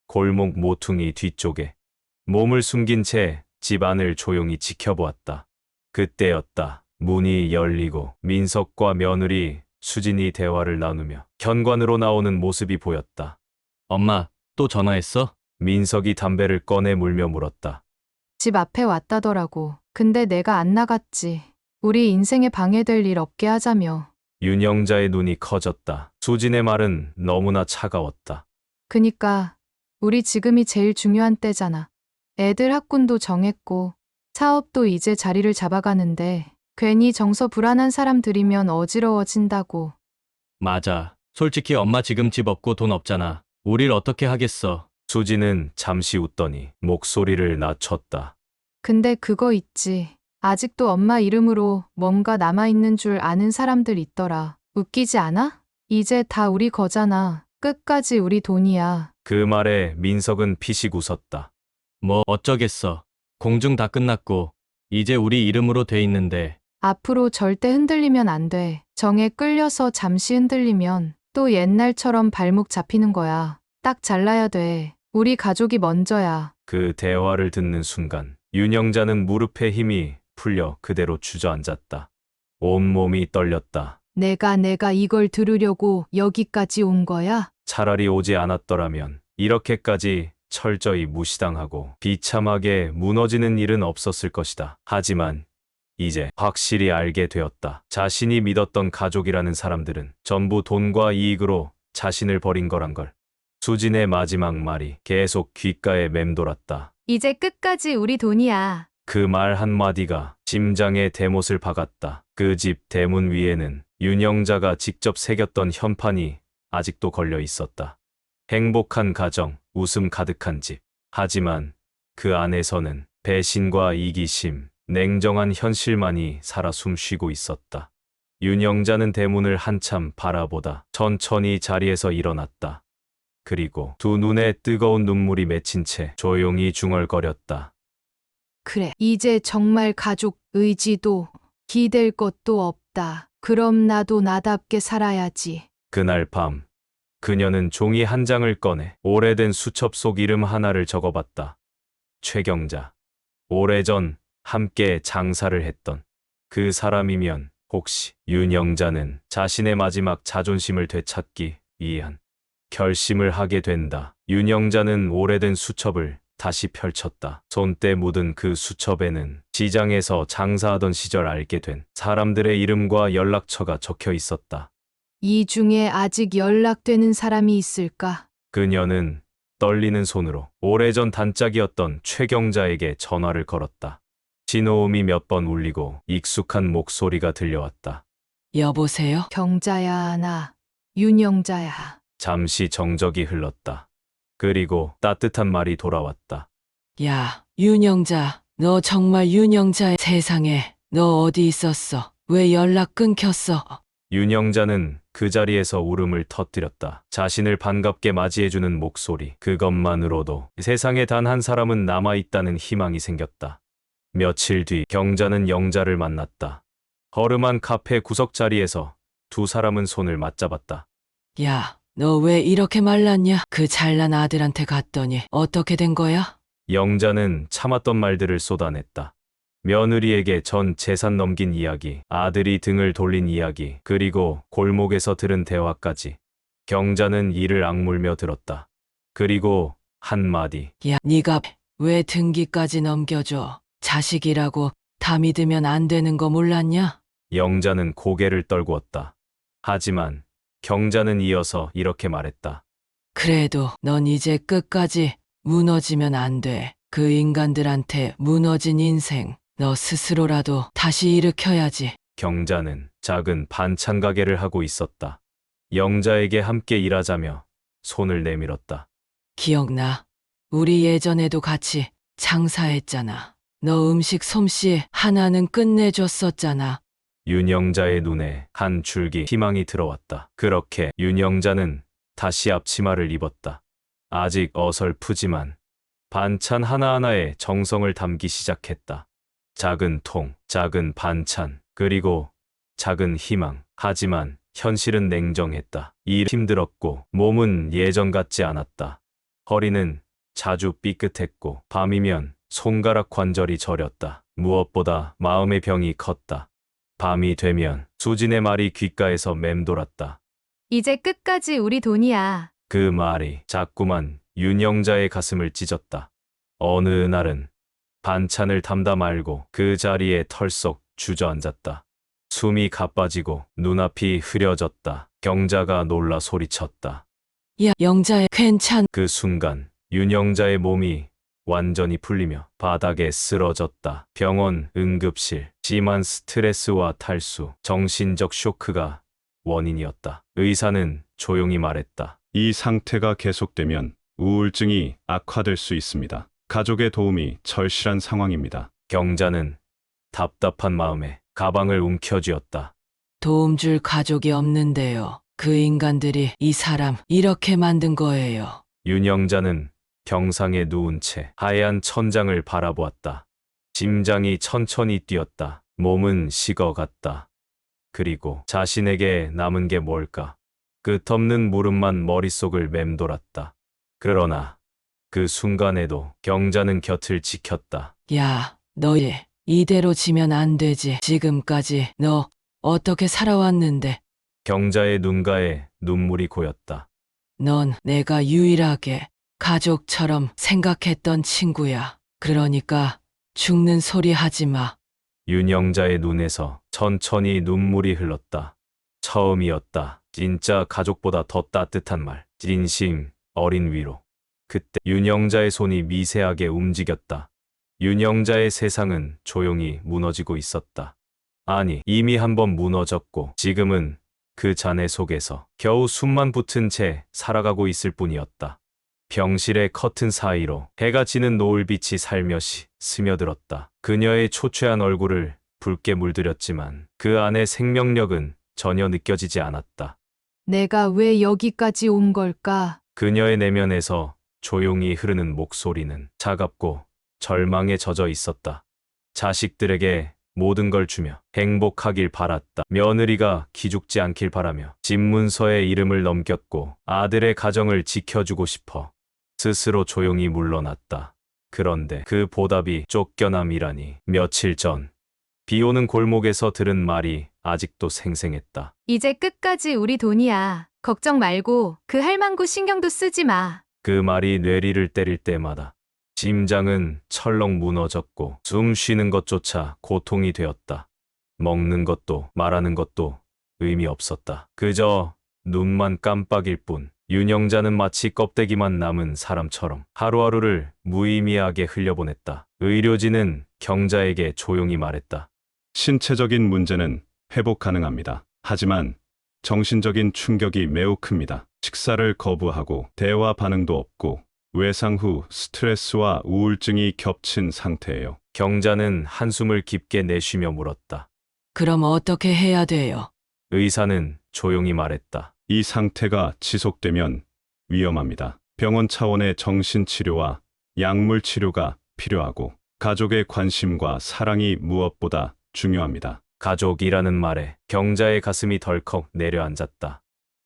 골목 모퉁이 뒤쪽에 몸을 숨긴 채 집 안을 조용히 지켜보았다. 그때였다. 문이 열리고 민석과 며느리 수진이 대화를 나누며 현관으로 나오는 모습이 보였다. 엄마, 또 전화했어? 민석이 담배를 꺼내 물며 물었다. 집 앞에 왔다더라고. 근데 내가 안 나갔지. 우리 인생에 방해될 일 없게 하자며. 윤영자의 눈이 커졌다. 수진의 말은 너무나 차가웠다. 그니까 우리 지금이 제일 중요한 때잖아. 애들 학군도 정했고 사업도 이제 자리를 잡아가는데 괜히 정서 불안한 사람 들이면 어지러워진다고. 맞아. 솔직히 엄마 지금 집 없고 돈 없잖아. 우릴 어떻게 하겠어. 수진은 잠시 웃더니 목소리를 낮췄다. 근데 그거 있지. 아직도 엄마 이름으로 뭔가 남아있는 줄 아는 사람들 있더라. 웃기지 않아? 이제 다 우리 거잖아. 끝까지 우리 돈이야. 그 말에 민석은 피식 웃었다. 뭐 어쩌겠어. 공중 다 끝났고 이제 우리 이름으로 돼 있는데 앞으로 절대 흔들리면 안 돼. 정에 끌려서 잠시 흔들리면 또 옛날처럼 발목 잡히는 거야. 딱 잘라야 돼. 우리 가족이 먼저야. 그 대화를 듣는 순간 윤영자는 무릎에 힘이 풀려 그대로 주저앉았다. 온몸이 떨렸다. 내가 이걸 들으려고 여기까지 온 거야? 차라리 오지 않았더라면 이렇게까지 철저히 무시당하고 비참하게 무너지는 일은 없었을 것이다. 하지만 이제 확실히 알게 되었다. 자신이 믿었던 가족이라는 사람들은 전부 돈과 이익으로 자신을 버린 거란 걸. 수진의 마지막 말이 계속 귓가에 맴돌았다. 이제 끝까지 우리 돈이야. 그 말 한마디가 심장에 대못을 박았다. 그 집 대문 위에는 윤영자가 직접 새겼던 현판이 아직도 걸려 있었다. 행복한 가정, 웃음 가득한 집. 하지만 그 안에서는 배신과 이기심, 냉정한 현실만이 살아 숨쉬고 있었다. 윤영자는 대문을 한참 바라보다 천천히 자리에서 일어났다. 그리고 두 눈에 뜨거운 눈물이 맺힌 채 조용히 중얼거렸다. 그래. 이제 정말 가족 의지도 기댈 것도 없다. 그럼 나도 나답게 살아야지. 그날 밤 그녀는 종이 한 장을 꺼내 오래된 수첩 속 이름 하나를 적어봤다. 최경자. 오래전 함께 장사를 했던 그 사람이면 혹시 윤영자는 자신의 마지막 자존심을 되찾기 위한 결심을 하게 된다. 윤영자는 오래된 수첩을 다시 펼쳤다. 손때 묻은 그 수첩에는 시장에서 장사하던 시절 알게 된 사람들의 이름과 연락처가 적혀 있었다. 이 중에 아직 연락되는 사람이 있을까? 그녀는 떨리는 손으로 오래전 단짝이었던 최경자에게 전화를 걸었다. 신호음이 몇 번 울리고 익숙한 목소리가 들려왔다. 여보세요? 경자야, 나 윤영자야. 잠시 정적이 흘렀다. 그리고 따뜻한 말이 돌아왔다. 야, 윤영자. 너 정말 윤영자의 세상에. 너 어디 있었어? 왜 연락 끊겼어? 윤영자는 그 자리에서 울음을 터뜨렸다. 자신을 반갑게 맞이해주는 목소리, 그것만으로도 세상에 단 한 사람은 남아있다는 희망이 생겼다. 며칠 뒤 경자는 영자를 만났다. 허름한 카페 구석자리에서 두 사람은 손을 맞잡았다. 야, 너 왜 이렇게 말랐냐? 그 잘난 아들한테 갔더니 어떻게 된 거야? 영자는 참았던 말들을 쏟아냈다. 며느리에게 전 재산 넘긴 이야기, 아들이 등을 돌린 이야기, 그리고 골목에서 들은 대화까지. 경자는 이를 악물며 들었다. 그리고 한마디. 야, 네가 왜 등기까지 넘겨줘? 자식이라고 다 믿으면 안 되는 거 몰랐냐? 영자는 고개를 떨구었다. 하지만 경자는 이어서 이렇게 말했다. 그래도 넌 이제 끝까지 무너지면 안 돼. 그 인간들한테 무너진 인생, 너 스스로라도 다시 일으켜야지. 경자는 작은 반찬 가게를 하고 있었다. 영자에게 함께 일하자며 손을 내밀었다. 기억나? 우리 예전에도 같이 장사했잖아. 너 음식 솜씨 하나는 끝내줬었잖아. 윤영자의 눈에 한 줄기 희망이 들어왔다. 그렇게 윤영자는 다시 앞치마를 입었다. 아직 어설프지만 반찬 하나하나에 정성을 담기 시작했다. 작은 통, 작은 반찬, 그리고 작은 희망. 하지만 현실은 냉정했다. 일이 힘들었고 몸은 예전 같지 않았다. 허리는 자주 삐끗했고 밤이면 손가락 관절이 저렸다. 무엇보다 마음의 병이 컸다. 밤이 되면 수진의 말이 귓가에서 맴돌았다. 이제 끝까지 우리 돈이야. 그 말이 자꾸만 윤영자의 가슴을 찢었다. 어느 날은 반찬을 담다 말고 그 자리에 털썩 주저앉았다. 숨이 가빠지고 눈앞이 흐려졌다. 경자가 놀라 소리쳤다. 야, 영자야, 괜찮? 그 순간 윤영자의 몸이 완전히 풀리며 바닥에 쓰러졌다. 병원, 응급실, 심한 스트레스와 탈수, 정신적 쇼크가 원인이었다. 의사는 조용히 말했다. 이 상태가 계속되면 우울증이 악화될 수 있습니다. 가족의 도움이 절실한 상황입니다. 경자는 답답한 마음에 가방을 움켜쥐었다. 도움 줄 가족이 없는데요. 그 인간들이 이 사람 이렇게 만든 거예요. 윤영자는 병상에 누운 채 하얀 천장을 바라보았다. 심장이 천천히 뛰었다. 몸은 식어갔다. 그리고 자신에게 남은 게 뭘까? 끝없는 물음만 머릿속을 맴돌았다. 그러나 그 순간에도 경자는 곁을 지켰다. 야, 너희 이대로 지면 안 되지. 지금까지 너 어떻게 살아왔는데? 경자의 눈가에 눈물이 고였다. 넌 내가 유일하게 가족처럼 생각했던 친구야. 그러니까 죽는 소리 하지 마. 윤영자의 눈에서 천천히 눈물이 흘렀다. 처음이었다. 진짜 가족보다 더 따뜻한 말. 진심, 어린 위로. 그때 윤영자의 손이 미세하게 움직였다. 윤영자의 세상은 조용히 무너지고 있었다. 아니, 이미 한번 무너졌고 지금은 그 잔해 속에서 겨우 숨만 붙은 채 살아가고 있을 뿐이었다. 병실의 커튼 사이로 해가 지는 노을빛이 살며시 스며들었다. 그녀의 초췌한 얼굴을 붉게 물들였지만 그 안의 생명력은 전혀 느껴지지 않았다. 내가 왜 여기까지 온 걸까? 그녀의 내면에서 조용히 흐르는 목소리는 차갑고 절망에 젖어 있었다. 자식들에게 모든 걸 주며 행복하길 바랐다. 며느리가 기죽지 않길 바라며 집문서에 이름을 넘겼고 아들의 가정을 지켜주고 싶어 스스로 조용히 물러났다. 그런데 그 보답이 쫓겨남이라니. 며칠 전 비오는 골목에서 들은 말이 아직도 생생했다. 이제 끝까지 우리 돈이야. 걱정 말고 그 할망구 신경도 쓰지 마. 그 말이 뇌리를 때릴 때마다 심장은 철렁 무너졌고 숨 쉬는 것조차 고통이 되었다. 먹는 것도 말하는 것도 의미 없었다. 그저 눈만 깜빡일 뿐. 윤영자는 마치 껍데기만 남은 사람처럼 하루하루를 무의미하게 흘려보냈다. 의료진은 경자에게 조용히 말했다. 신체적인 문제는 회복 가능합니다. 하지만 정신적인 충격이 매우 큽니다. 식사를 거부하고 대화 반응도 없고 외상 후 스트레스와 우울증이 겹친 상태예요. 경자는 한숨을 깊게 내쉬며 물었다. 그럼 어떻게 해야 돼요? 의사는 조용히 말했다. 이 상태가 지속되면 위험합니다. 병원 차원의 정신치료와 약물 치료가 필요하고 가족의 관심과 사랑이 무엇보다 중요합니다. 가족이라는 말에 경자의 가슴이 덜컥 내려앉았다.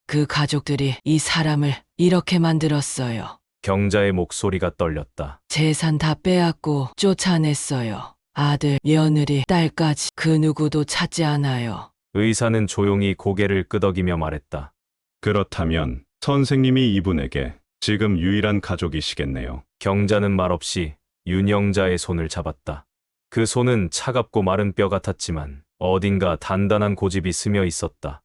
그 가족들이 이 사람을 이렇게 만들었어요. 경자의 목소리가 떨렸다. 재산 다 빼앗고 쫓아냈어요. 아들, 며느리, 딸까지 그 누구도 찾지 않아요. 의사는 조용히 고개를 끄덕이며 말했다. 그렇다면 선생님이 이분에게 지금 유일한 가족이시겠네요. 경자는 말없이 윤영자의 손을 잡았다. 그 손은 차갑고 마른 뼈 같았지만 어딘가 단단한 고집이 스며 있었다.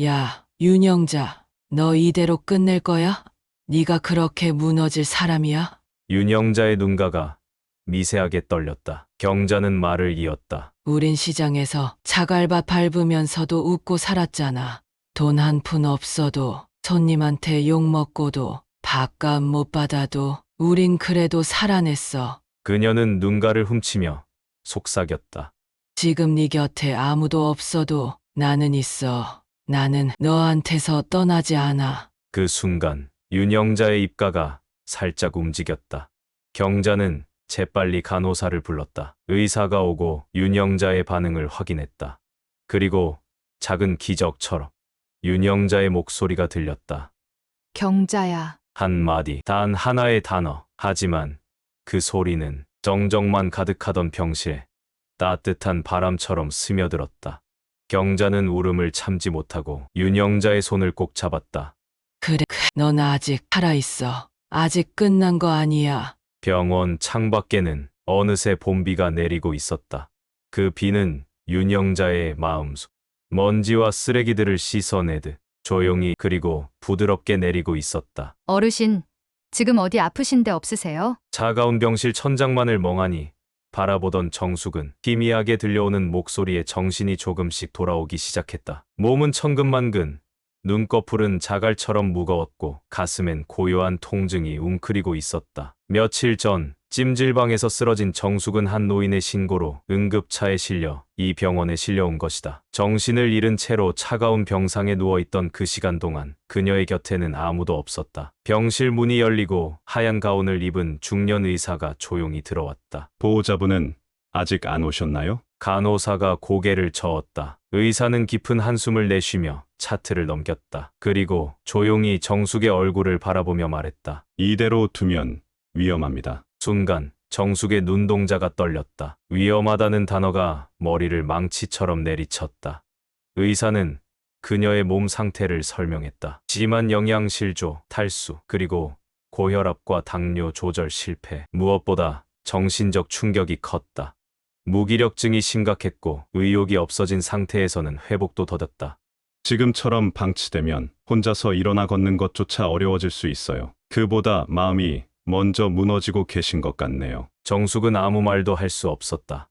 야, 윤영자, 너 이대로 끝낼 거야? 네가 그렇게 무너질 사람이야? 윤영자의 눈가가 미세하게 떨렸다. 경자는 말을 이었다. 우린 시장에서 자갈밭 밟으면서도 웃고 살았잖아. 돈 한 푼 없어도 손님한테 욕먹고도 밥값 못 받아도 우린 그래도 살아냈어. 그녀는 눈가를 훔치며 속삭였다. 지금 네 곁에 아무도 없어도 나는 있어. 나는 너한테서 떠나지 않아. 그 순간 윤영자의 입가가 살짝 움직였다. 경자는 재빨리 간호사를 불렀다. 의사가 오고 윤영자의 반응을 확인했다. 그리고 작은 기적처럼 윤영자의 목소리가 들렸다. 경자야. 한마디, 단 하나의 단어. 하지만 그 소리는 정적만 가득하던 병실에 따뜻한 바람처럼 스며들었다. 경자는 울음을 참지 못하고 윤영자의 손을 꼭 잡았다. 그래, 넌 아직 살아있어. 아직 끝난 거 아니야. 병원 창밖에는 어느새 봄비가 내리고 있었다. 그 비는 윤영자의 마음속 먼지와 쓰레기들을 씻어내듯 조용히 그리고 부드럽게 내리고 있었다. 어르신, 지금 어디 아프신 데 없으세요? 차가운 병실 천장만을 멍하니 바라보던 정숙은 희미하게 들려오는 목소리에 정신이 조금씩 돌아오기 시작했다. 몸은 천근만근, 눈꺼풀은 자갈처럼 무거웠고 가슴엔 고요한 통증이 웅크리고 있었다. 며칠 전 찜질방에서 쓰러진 정숙은 한 노인의 신고로 응급차에 실려 이 병원에 실려온 것이다. 정신을 잃은 채로 차가운 병상에 누워있던 그 시간 동안 그녀의 곁에는 아무도 없었다. 병실 문이 열리고 하얀 가운을 입은 중년 의사가 조용히 들어왔다. 보호자분은 아직 안 오셨나요? 간호사가 고개를 저었다. 의사는 깊은 한숨을 내쉬며 차트를 넘겼다. 그리고 조용히 정숙의 얼굴을 바라보며 말했다. 이대로 두면 위험합니다. 순간 정숙의 눈동자가 떨렸다. 위험하다는 단어가 머리를 망치처럼 내리쳤다. 의사는 그녀의 몸 상태를 설명했다. 심한 영양실조, 탈수, 그리고 고혈압과 당뇨 조절 실패. 무엇보다 정신적 충격이 컸다. 무기력증이 심각했고 의욕이 없어진 상태에서는 회복도 더뎠다. 지금처럼 방치되면 혼자서 일어나 걷는 것조차 어려워질 수 있어요. 그보다 마음이 먼저 무너지고 계신 것 같네요. 정숙은 아무 말도 할 수 없었다.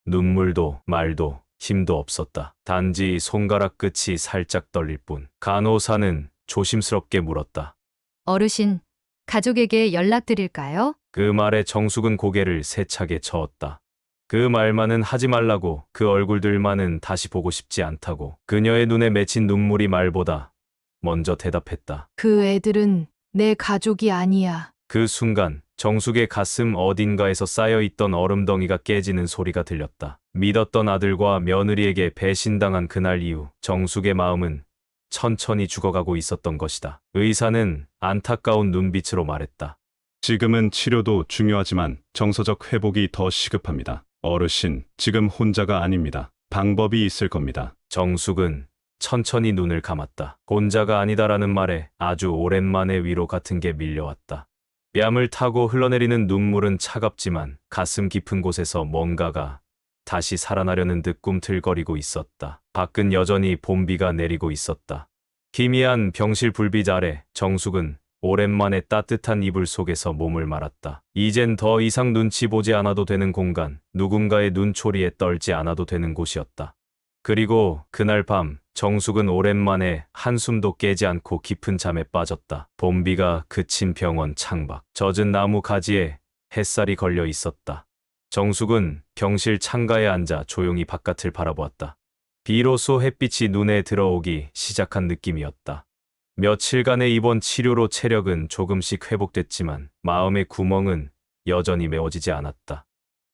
눈물도 말도 힘도 없었다. 단지 손가락 끝이 살짝 떨릴 뿐. 간호사는 조심스럽게 물었다. 어르신, 가족에게 연락드릴까요? 그 말에 정숙은 고개를 세차게 저었다. 그 말만은 하지 말라고, 그 얼굴들만은 다시 보고 싶지 않다고. 그녀의 눈에 맺힌 눈물이 말보다 먼저 대답했다. 그 애들은 내 가족이 아니야. 그 순간 정숙의 가슴 어딘가에서 쌓여있던 얼음덩이가 깨지는 소리가 들렸다. 믿었던 아들과 며느리에게 배신당한 그날 이후 정숙의 마음은 천천히 죽어가고 있었던 것이다. 의사는 안타까운 눈빛으로 말했다. 지금은 치료도 중요하지만 정서적 회복이 더 시급합니다. 어르신, 지금 혼자가 아닙니다. 방법이 있을 겁니다. 정숙은 천천히 눈을 감았다. 혼자가 아니다라는 말에 아주 오랜만에 위로 같은 게 밀려왔다. 뺨을 타고 흘러내리는 눈물은 차갑지만 가슴 깊은 곳에서 뭔가가 다시 살아나려는 듯 꿈틀거리고 있었다. 밖은 여전히 봄비가 내리고 있었다. 희미한 병실 불빛 아래 정숙은 오랜만에 따뜻한 이불 속에서 몸을 말았다. 이젠 더 이상 눈치 보지 않아도 되는 공간, 누군가의 눈초리에 떨지 않아도 되는 곳이었다. 그리고 그날 밤 정숙은 오랜만에 한숨도 깨지 않고 깊은 잠에 빠졌다. 봄비가 그친 병원 창밖, 젖은 나무 가지에 햇살이 걸려 있었다. 정숙은 병실 창가에 앉아 조용히 바깥을 바라보았다. 비로소 햇빛이 눈에 들어오기 시작한 느낌이었다. 며칠간의 입원 치료로 체력은 조금씩 회복됐지만 마음의 구멍은 여전히 메워지지 않았다.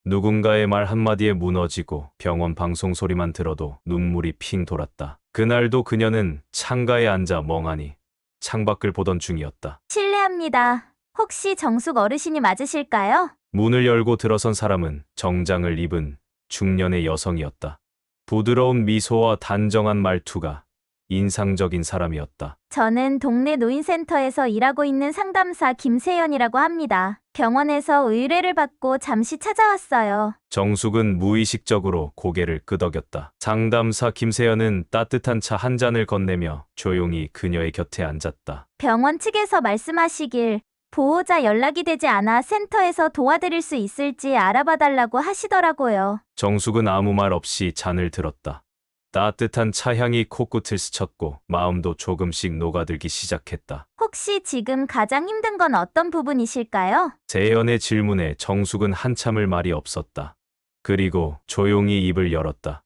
누군가의 말 한마디에 무너지고 병원 방송 소리만 들어도 눈물이 핑 돌았다. 그날도 그녀는 창가에 앉아 멍하니 창밖을 보던 중이었다. 실례합니다. 혹시 정숙 어르신이 맞으실까요? 문을 열고 들어선 사람은 정장을 입은 중년의 여성이었다. 부드러운 미소와 단정한 말투가 인상적인 사람이었다. 저는 동네 노인센터에서 일하고 있는 상담사 김세연이라고 합니다. 병원에서 의뢰를 받고 잠시 찾아왔어요. 정숙은 무의식적으로 고개를 끄덕였다. 상담사 김세연은 따뜻한 차 한 잔을 건네며 조용히 그녀의 곁에 앉았다. 병원 측에서 말씀하시길 보호자 연락이 되지 않아 센터에서 도와드릴 수 있을지 알아봐달라고 하시더라고요. 정숙은 아무 말 없이 잔을 들었다. 따뜻한 차향이 코끝을 스쳤고 마음도 조금씩 녹아들기 시작했다. 혹시 지금 가장 힘든 건 어떤 부분이실까요? 세연의 질문에 정숙은 한참을 말이 없었다. 그리고 조용히 입을 열었다.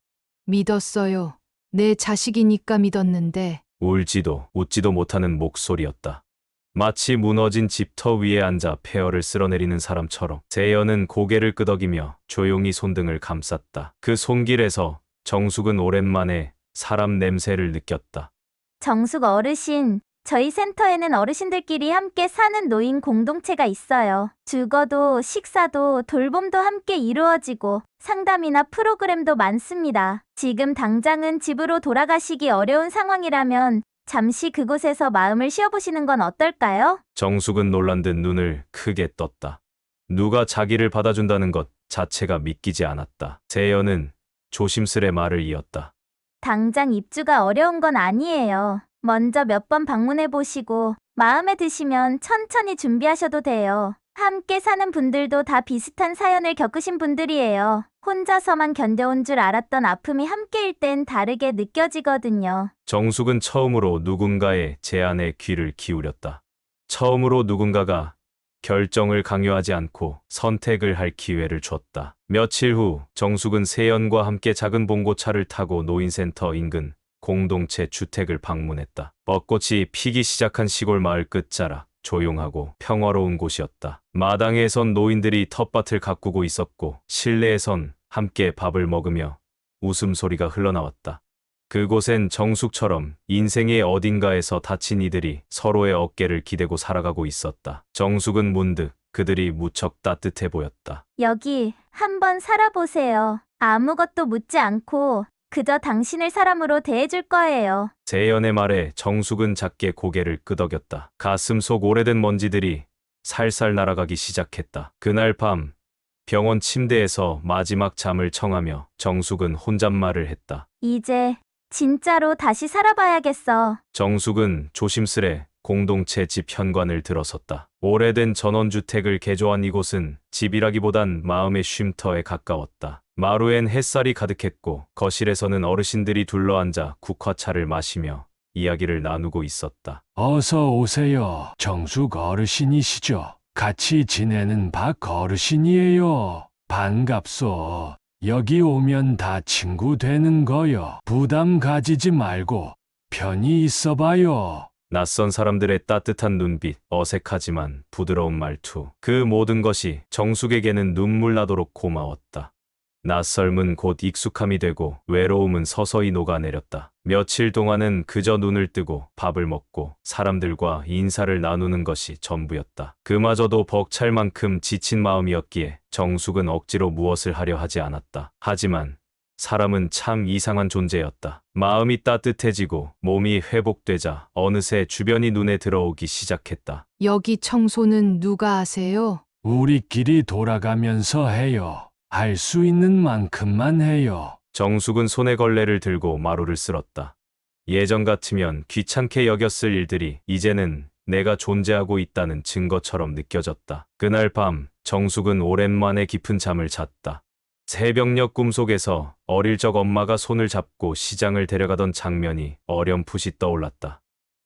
믿었어요. 내 자식이니까 믿었는데. 울지도 웃지도 못하는 목소리였다. 마치 무너진 집터 위에 앉아 폐허를 쓸어내리는 사람처럼 세연은 고개를 끄덕이며 조용히 손등을 감쌌다. 그 손길에서 정숙은 오랜만에 사람 냄새를 느꼈다. 정숙 어르신, 저희 센터에는 어르신들끼리 함께 사는 노인 공동체가 있어요. 주거도 식사도 돌봄도 함께 이루어지고 상담이나 프로그램도 많습니다. 지금 당장은 집으로 돌아가시기 어려운 상황이라면 잠시 그곳에서 마음을 쉬어보시는 건 어떨까요? 정숙은 놀란 듯 눈을 크게 떴다. 누가 자기를 받아준다는 것, 자체가 믿기지 않았다. 세연은 조심스레 말을 이었다. 당장 입주가 어려운 건 아니에요. 먼저 몇 번 방문해 보시고 마음에 드시면 천천히 준비하셔도 돼요. 함께 사는 분들도 다 비슷한 사연을 겪으신 분들이에요. 혼자서만 견뎌온 줄 알았던 아픔이 함께일 땐 다르게 느껴지거든요. 정숙은 처음으로 누군가의 제안에 귀를 기울였다. 처음으로 누군가가 결정을 강요하지 않고 선택을 할 기회를 줬다. 며칠 후 정숙은 세연과 함께 작은 봉고차를 타고 노인센터 인근 공동체 주택을 방문했다. 벚꽃이 피기 시작한 시골 마을 끝자락, 조용하고 평화로운 곳이었다. 마당에선 노인들이 텃밭을 가꾸고 있었고 실내에선 함께 밥을 먹으며 웃음소리가 흘러나왔다. 그곳엔 정숙처럼 인생의 어딘가에서 다친 이들이 서로의 어깨를 기대고 살아가고 있었다. 정숙은 문득 그들이 무척 따뜻해 보였다. 여기 한번 살아보세요. 아무것도 묻지 않고 그저 당신을 사람으로 대해줄 거예요. 세연의 말에 정숙은 작게 고개를 끄덕였다. 가슴 속 오래된 먼지들이 살살 날아가기 시작했다. 그날 밤 병원 침대에서 마지막 잠을 청하며 정숙은 혼잣말을 했다. 이제 진짜로 다시 살아봐야겠어. 정숙은 조심스레 공동체 집 현관을 들어섰다. 오래된 전원주택을 개조한 이곳은 집이라기보단 마음의 쉼터에 가까웠다. 마루엔 햇살이 가득했고 거실에서는 어르신들이 둘러앉아 국화차를 마시며 이야기를 나누고 있었다. 어서 오세요. 정숙 어르신이시죠? 같이 지내는 박 어르신이에요. 반갑소. 여기 오면 다 친구 되는 거요. 부담 가지지 말고 편히 있어봐요. 낯선 사람들의 따뜻한 눈빛, 어색하지만 부드러운 말투. 그 모든 것이 정숙에게는 눈물 나도록 고마웠다. 낯설음은 곧 익숙함이 되고 외로움은 서서히 녹아내렸다. 며칠 동안은 그저 눈을 뜨고 밥을 먹고 사람들과 인사를 나누는 것이 전부였다. 그마저도 벅찰 만큼 지친 마음이었기에 정숙은 억지로 무엇을 하려 하지 않았다. 하지만 사람은 참 이상한 존재였다. 마음이 따뜻해지고 몸이 회복되자 어느새 주변이 눈에 들어오기 시작했다. 여기 청소는 누가 하세요? 우리끼리 돌아가면서 해요. 할 수 있는 만큼만 해요. 정숙은 손에 걸레를 들고 마루를 쓸었다. 예전 같으면 귀찮게 여겼을 일들이 이제는 내가 존재하고 있다는 증거처럼 느껴졌다. 그날 밤 정숙은 오랜만에 깊은 잠을 잤다. 새벽녘 꿈속에서 어릴 적 엄마가 손을 잡고 시장을 데려가던 장면이 어렴풋이 떠올랐다.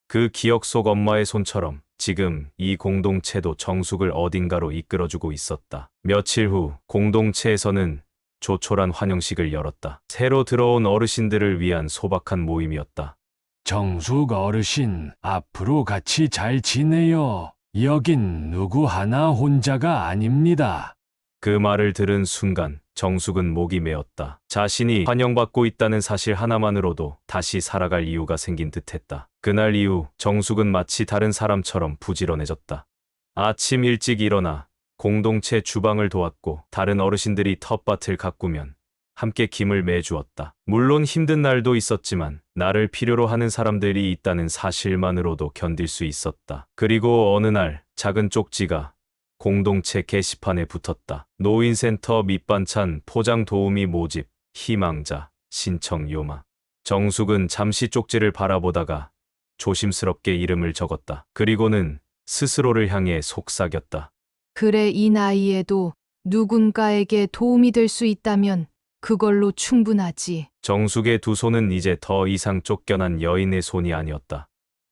그 기억 속 엄마의 손처럼 지금 이 공동체도 정숙을 어딘가로 이끌어주고 있었다. 며칠 후 공동체에서는 조촐한 환영식을 열었다. 새로 들어온 어르신들을 위한 소박한 모임이었다. 정숙 어르신, 앞으로 같이 잘 지내요. 여긴 누구 하나 혼자가 아닙니다. 그 말을 들은 순간 정숙은 목이 메었다. 자신이 환영받고 있다는 사실 하나만으로도 다시 살아갈 이유가 생긴 듯했다. 그날 이후 정숙은 마치 다른 사람처럼 부지런해졌다. 아침 일찍 일어나 공동체 주방을 도왔고 다른 어르신들이 텃밭을 가꾸면 함께 김을 매주었다. 물론 힘든 날도 있었지만 나를 필요로 하는 사람들이 있다는 사실만으로도 견딜 수 있었다. 그리고 어느 날 작은 쪽지가 공동체 게시판에 붙었다. 노인센터 밑반찬 포장 도우미 모집, 희망자, 신청 요마. 정숙은 잠시 쪽지를 바라보다가 조심스럽게 이름을 적었다. 그리고는 스스로를 향해 속삭였다. 그래, 이 나이에도 누군가에게 도움이 될 수 있다면 그걸로 충분하지. 정숙의 두 손은 이제 더 이상 쫓겨난 여인의 손이 아니었다.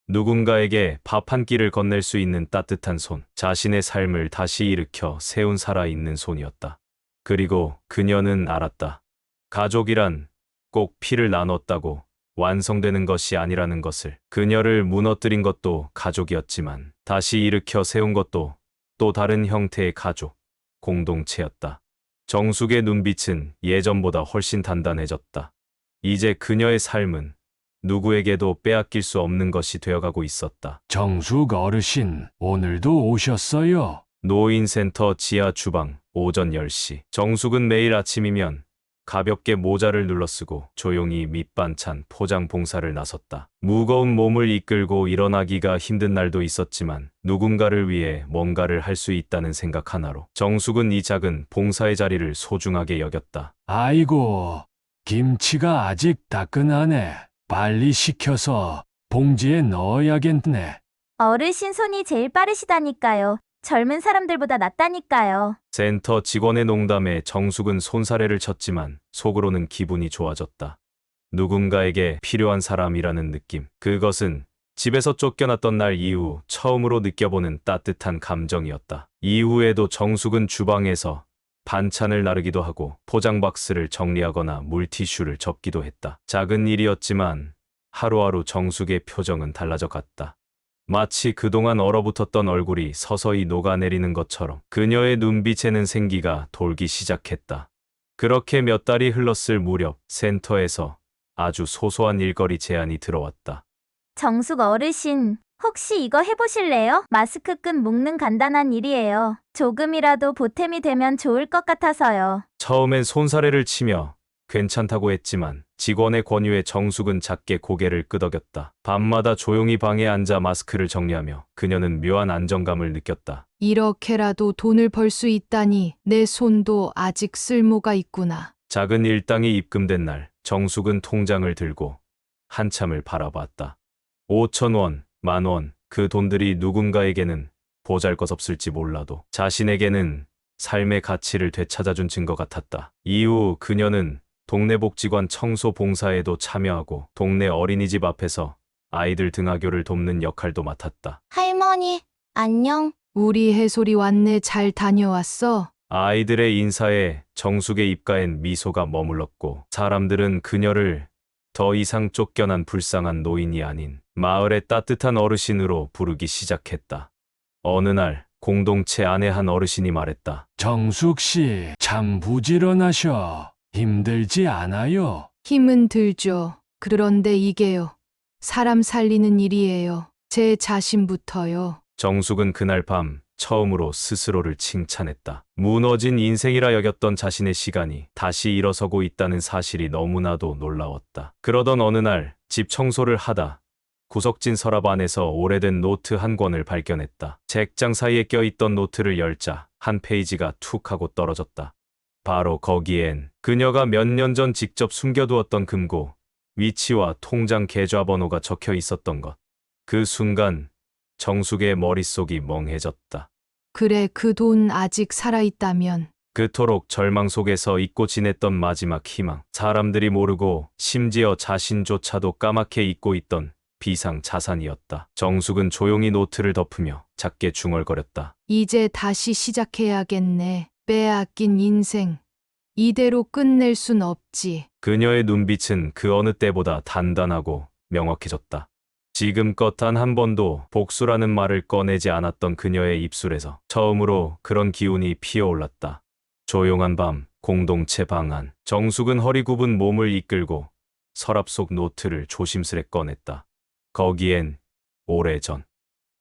누군가에게 밥 한 끼를 건넬 수 있는 따뜻한 손, 자신의 삶을 다시 일으켜 세운 살아있는 손이었다. 그리고 그녀는 알았다. 가족이란 꼭 피를 나눴다고 완성되는 것이 아니라는 것을. 그녀를 무너뜨린 것도 가족이었지만 다시 일으켜 세운 것도 또 다른 형태의 가족, 공동체였다. 정숙의 눈빛은 예전보다 훨씬 단단해졌다. 이제 그녀의 삶은 누구에게도 빼앗길 수 없는 것이 되어가고 있었다. 정숙 어르신, 오늘도 오셨어요. 노인센터 지하 주방, 오전 10시. 정숙은 매일 아침이면 가볍게 모자를 눌러쓰고 조용히 밑반찬 포장 봉사를 나섰다. 무거운 몸을 이끌고 일어나기가 힘든 날도 있었지만 누군가를 위해 뭔가를 할 수 있다는 생각 하나로 정숙은 이 작은 봉사의 자리를 소중하게 여겼다. 아이고, 김치가 아직 따끈하네. 빨리 식혀서 봉지에 넣어야겠네. 어르신 손이 제일 빠르시다니까요. 젊은 사람들보다 낫다니까요. 센터 직원의 농담에 정숙은 손사래를 쳤지만 속으로는 기분이 좋아졌다. 누군가에게 필요한 사람이라는 느낌. 그것은 집에서 쫓겨났던 날 이후 처음으로 느껴보는 따뜻한 감정이었다. 이후에도 정숙은 주방에서 반찬을 나르기도 하고 포장 박스를 정리하거나 물티슈를 접기도 했다. 작은 일이었지만 하루하루 정숙의 표정은 달라져 갔다. 마치 그동안 얼어붙었던 얼굴이 서서히 녹아내리는 것처럼 그녀의 눈빛에는 생기가 돌기 시작했다. 그렇게 몇 달이 흘렀을 무렵 센터에서 아주 소소한 일거리 제안이 들어왔다. 정숙 어르신, 혹시 이거 해보실래요? 마스크끈 묶는 간단한 일이에요. 조금이라도 보탬이 되면 좋을 것 같아서요. 처음엔 손사래를 치며 괜찮다고 했지만 직원의 권유에 정숙은 작게 고개를 끄덕였다. 밤마다 조용히 방에 앉아 마스크를 정리하며 그녀는 묘한 안정감을 느꼈다. 이렇게라도 돈을 벌 수 있다니 내 손도 아직 쓸모가 있구나. 작은 일당이 입금된 날 정숙은 통장을 들고 한참을 바라봤다. 5,000원, 10,000원, 그 돈들이 누군가에게는 보잘것없을지 몰라도 자신에게는 삶의 가치를 되찾아준 증거 같았다. 이후 그녀는 동네 복지관 청소 봉사에도 참여하고 동네 어린이집 앞에서 아이들 등하교를 돕는 역할도 맡았다. 할머니, 안녕. 우리 해솔이 왔네. 잘 다녀왔어? 아이들의 인사에 정숙의 입가엔 미소가 머물렀고 사람들은 그녀를 더 이상 쫓겨난 불쌍한 노인이 아닌 마을의 따뜻한 어르신으로 부르기 시작했다. 어느 날 공동체 안에 한 어르신이 말했다. 정숙 씨, 참 부지런하셔. 힘들지 않아요? 힘은 들죠. 그런데 이게요. 사람 살리는 일이에요. 제 자신부터요. 정숙은 그날 밤 처음으로 스스로를 칭찬했다. 무너진 인생이라 여겼던 자신의 시간이 다시 일어서고 있다는 사실이 너무나도 놀라웠다. 그러던 어느 날 집 청소를 하다 구석진 서랍 안에서 오래된 노트 한 권을 발견했다. 책장 사이에 껴있던 노트를 열자 한 페이지가 툭 하고 떨어졌다. 바로 거기엔 그녀가 몇 년 전 직접 숨겨두었던 금고, 위치와 통장 계좌번호가 적혀 있었던 것. 그 순간 정숙의 머릿속이 멍해졌다. 그래, 그 돈 아직 살아있다면. 그토록 절망 속에서 잊고 지냈던 마지막 희망. 사람들이 모르고 심지어 자신조차도 까맣게 잊고 있던 비상 자산이었다. 정숙은 조용히 노트를 덮으며 작게 중얼거렸다. 이제 다시 시작해야겠네. 빼앗긴 인생. 이대로 끝낼 순 없지. 그녀의 눈빛은 그 어느 때보다 단단하고 명확해졌다. 지금껏 단 한 번도 복수라는 말을 꺼내지 않았던 그녀의 입술에서 처음으로 그런 기운이 피어올랐다. 조용한 밤, 공동체 방 안. 정숙은 허리 굽은 몸을 이끌고 서랍 속 노트를 조심스레 꺼냈다. 거기엔 오래전,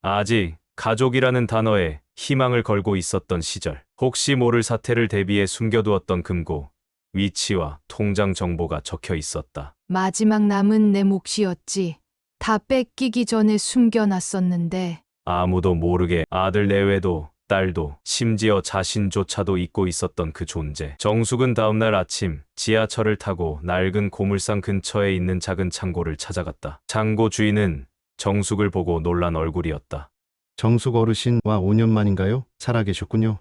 아직 가족이라는 단어에 희망을 걸고 있었던 시절, 혹시 모를 사태를 대비해 숨겨두었던 금고, 위치와 통장 정보가 적혀 있었다. 마지막 남은 내 몫이었지. 다 뺏기기 전에 숨겨놨었는데. 아무도 모르게 아들 내외도 딸도 심지어 자신조차도 잊고 있었던 그 존재. 정숙은 다음날 아침 지하철을 타고 낡은 고물상 근처에 있는 작은 창고를 찾아갔다. 창고 주인은 정숙을 보고 놀란 얼굴이었다. 정숙 어르신와 5년 만인가요? 살아계셨군요.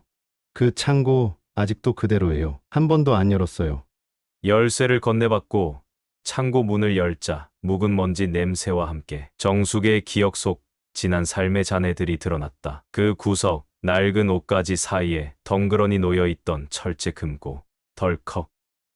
그 창고 아직도 그대로예요. 한 번도 안 열었어요. 열쇠를 건네받고 창고 문을 열자 묵은 먼지 냄새와 함께 정숙의 기억 속 지난 삶의 잔해들이 드러났다. 그 구석, 낡은 옷가지 사이에 덩그러니 놓여있던 철제 금고. 덜컥,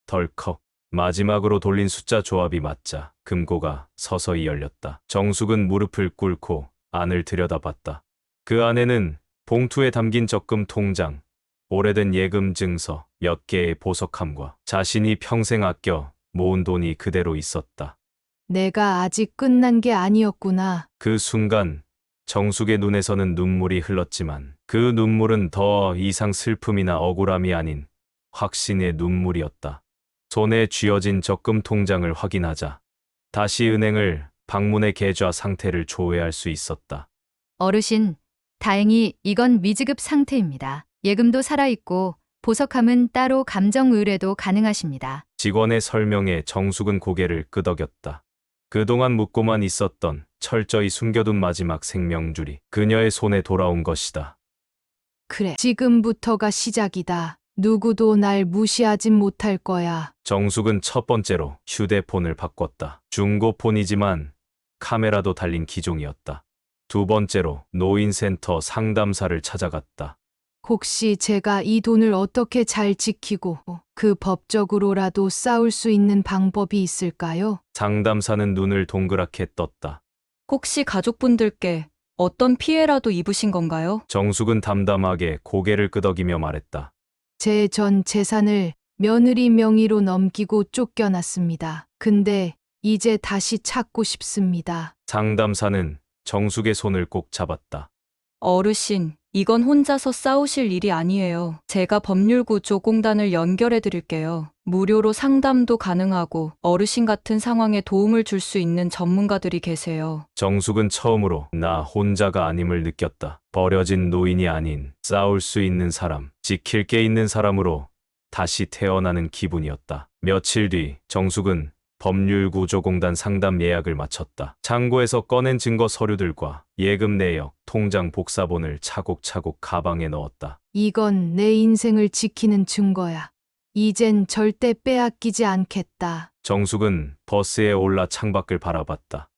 덜컥. 마지막으로 돌린 숫자 조합이 맞자 금고가 서서히 열렸다. 정숙은 무릎을 꿇고 안을 들여다봤다. 그 안에는 봉투에 담긴 적금 통장, 오래된 예금 증서, 몇 개의 보석함과 자신이 평생 아껴 모은 돈이 그대로 있었다. 내가 아직 끝난 게 아니었구나. 그 순간 정숙의 눈에서는 눈물이 흘렀지만 그 눈물은 더 이상 슬픔이나 억울함이 아닌 확신의 눈물이었다. 손에 쥐어진 적금 통장을 확인하자 다시 은행을 방문해 계좌 상태를 조회할 수 있었다. 어르신, 다행히 이건 미지급 상태입니다. 예금도 살아있고 보석함은 따로 감정 의뢰도 가능하십니다. 직원의 설명에 정숙은 고개를 끄덕였다. 그동안 묻고만 있었던 철저히 숨겨둔 마지막 생명줄이 그녀의 손에 돌아온 것이다. 그래, 지금부터가 시작이다. 누구도 날 무시하진 못할 거야. 정숙은 첫 번째로 휴대폰을 바꿨다. 중고폰이지만 카메라도 달린 기종이었다. 두 번째로 노인센터 상담사를 찾아갔다. 혹시 제가 이 돈을 어떻게 잘 지키고 그 법적으로라도 싸울 수 있는 방법이 있을까요? 상담사는 눈을 동그랗게 떴다. 혹시 가족분들께 어떤 피해라도 입으신 건가요? 정숙은 담담하게 고개를 끄덕이며 말했다. 제 전 재산을 며느리 명의로 넘기고 쫓겨났습니다. 근데 이제 다시 찾고 싶습니다. 상담사는 정숙의 손을 꼭 잡았다. 어르신, 이건 혼자서 싸우실 일이 아니에요. 제가 법률구조공단을 연결해 드릴게요. 무료로 상담도 가능하고 어르신 같은 상황에 도움을 줄 수 있는 전문가들이 계세요. 정숙은 처음으로 나 혼자가 아님을 느꼈다. 버려진 노인이 아닌 싸울 수 있는 사람, 지킬 게 있는 사람으로 다시 태어나는 기분이었다. 며칠 뒤 정숙은 법률구조공단 상담 예약을 마쳤다. 창고에서 꺼낸 증거 서류들과 예금 내역, 통장 복사본을 차곡차곡 가방에 넣었다. 이건 내 인생을 지키는 증거야. 이젠 절대 빼앗기지 않겠다. 정숙은 버스에 올라 창밖을 바라봤다.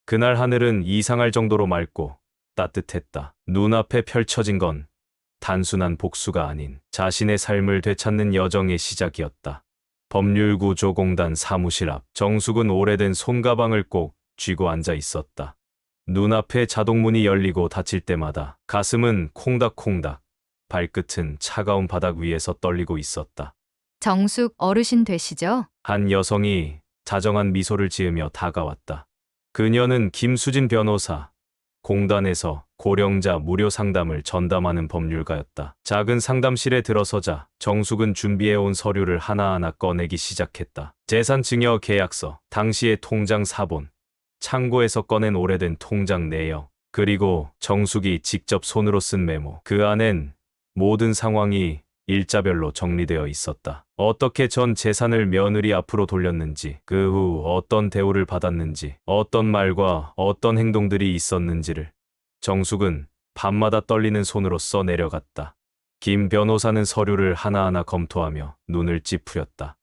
그날 하늘은 이상할 정도로 맑고 따뜻했다. 눈앞에 펼쳐진 건 단순한 복수가 아닌 자신의 삶을 되찾는 여정의 시작이었다. 법률구조공단 사무실 앞, 정숙은 오래된 손가방을 꼭 쥐고 앉아 있었다. 눈앞에 자동문이 열리고 닫힐 때마다 가슴은 콩닥콩닥, 발끝은 차가운 바닥 위에서 떨리고 있었다. 정숙 어르신 되시죠? 한 여성이 자정한 미소를 지으며 다가왔다. 그녀는 김수진 변호사, 공단에서 고령자 무료 상담을 전담하는 법률가였다. 작은 상담실에 들어서자 정숙은 준비해온 서류를 하나하나 꺼내기 시작했다. 재산증여 계약서, 당시의 통장 사본, 창고에서 꺼낸 오래된 통장 내역, 그리고 정숙이 직접 손으로 쓴 메모. 그 안엔 모든 상황이 일자별로 정리되어 있었다. 어떻게 전 재산을 며느리 앞으로 돌렸는지, 그 후 어떤 대우를 받았는지, 어떤 말과 어떤 행동들이 있었는지를 정숙은 밤마다 떨리는 손으로 써내려갔다. 김 변호사는 서류를 하나하나 검토하며 눈을 찌푸렸다.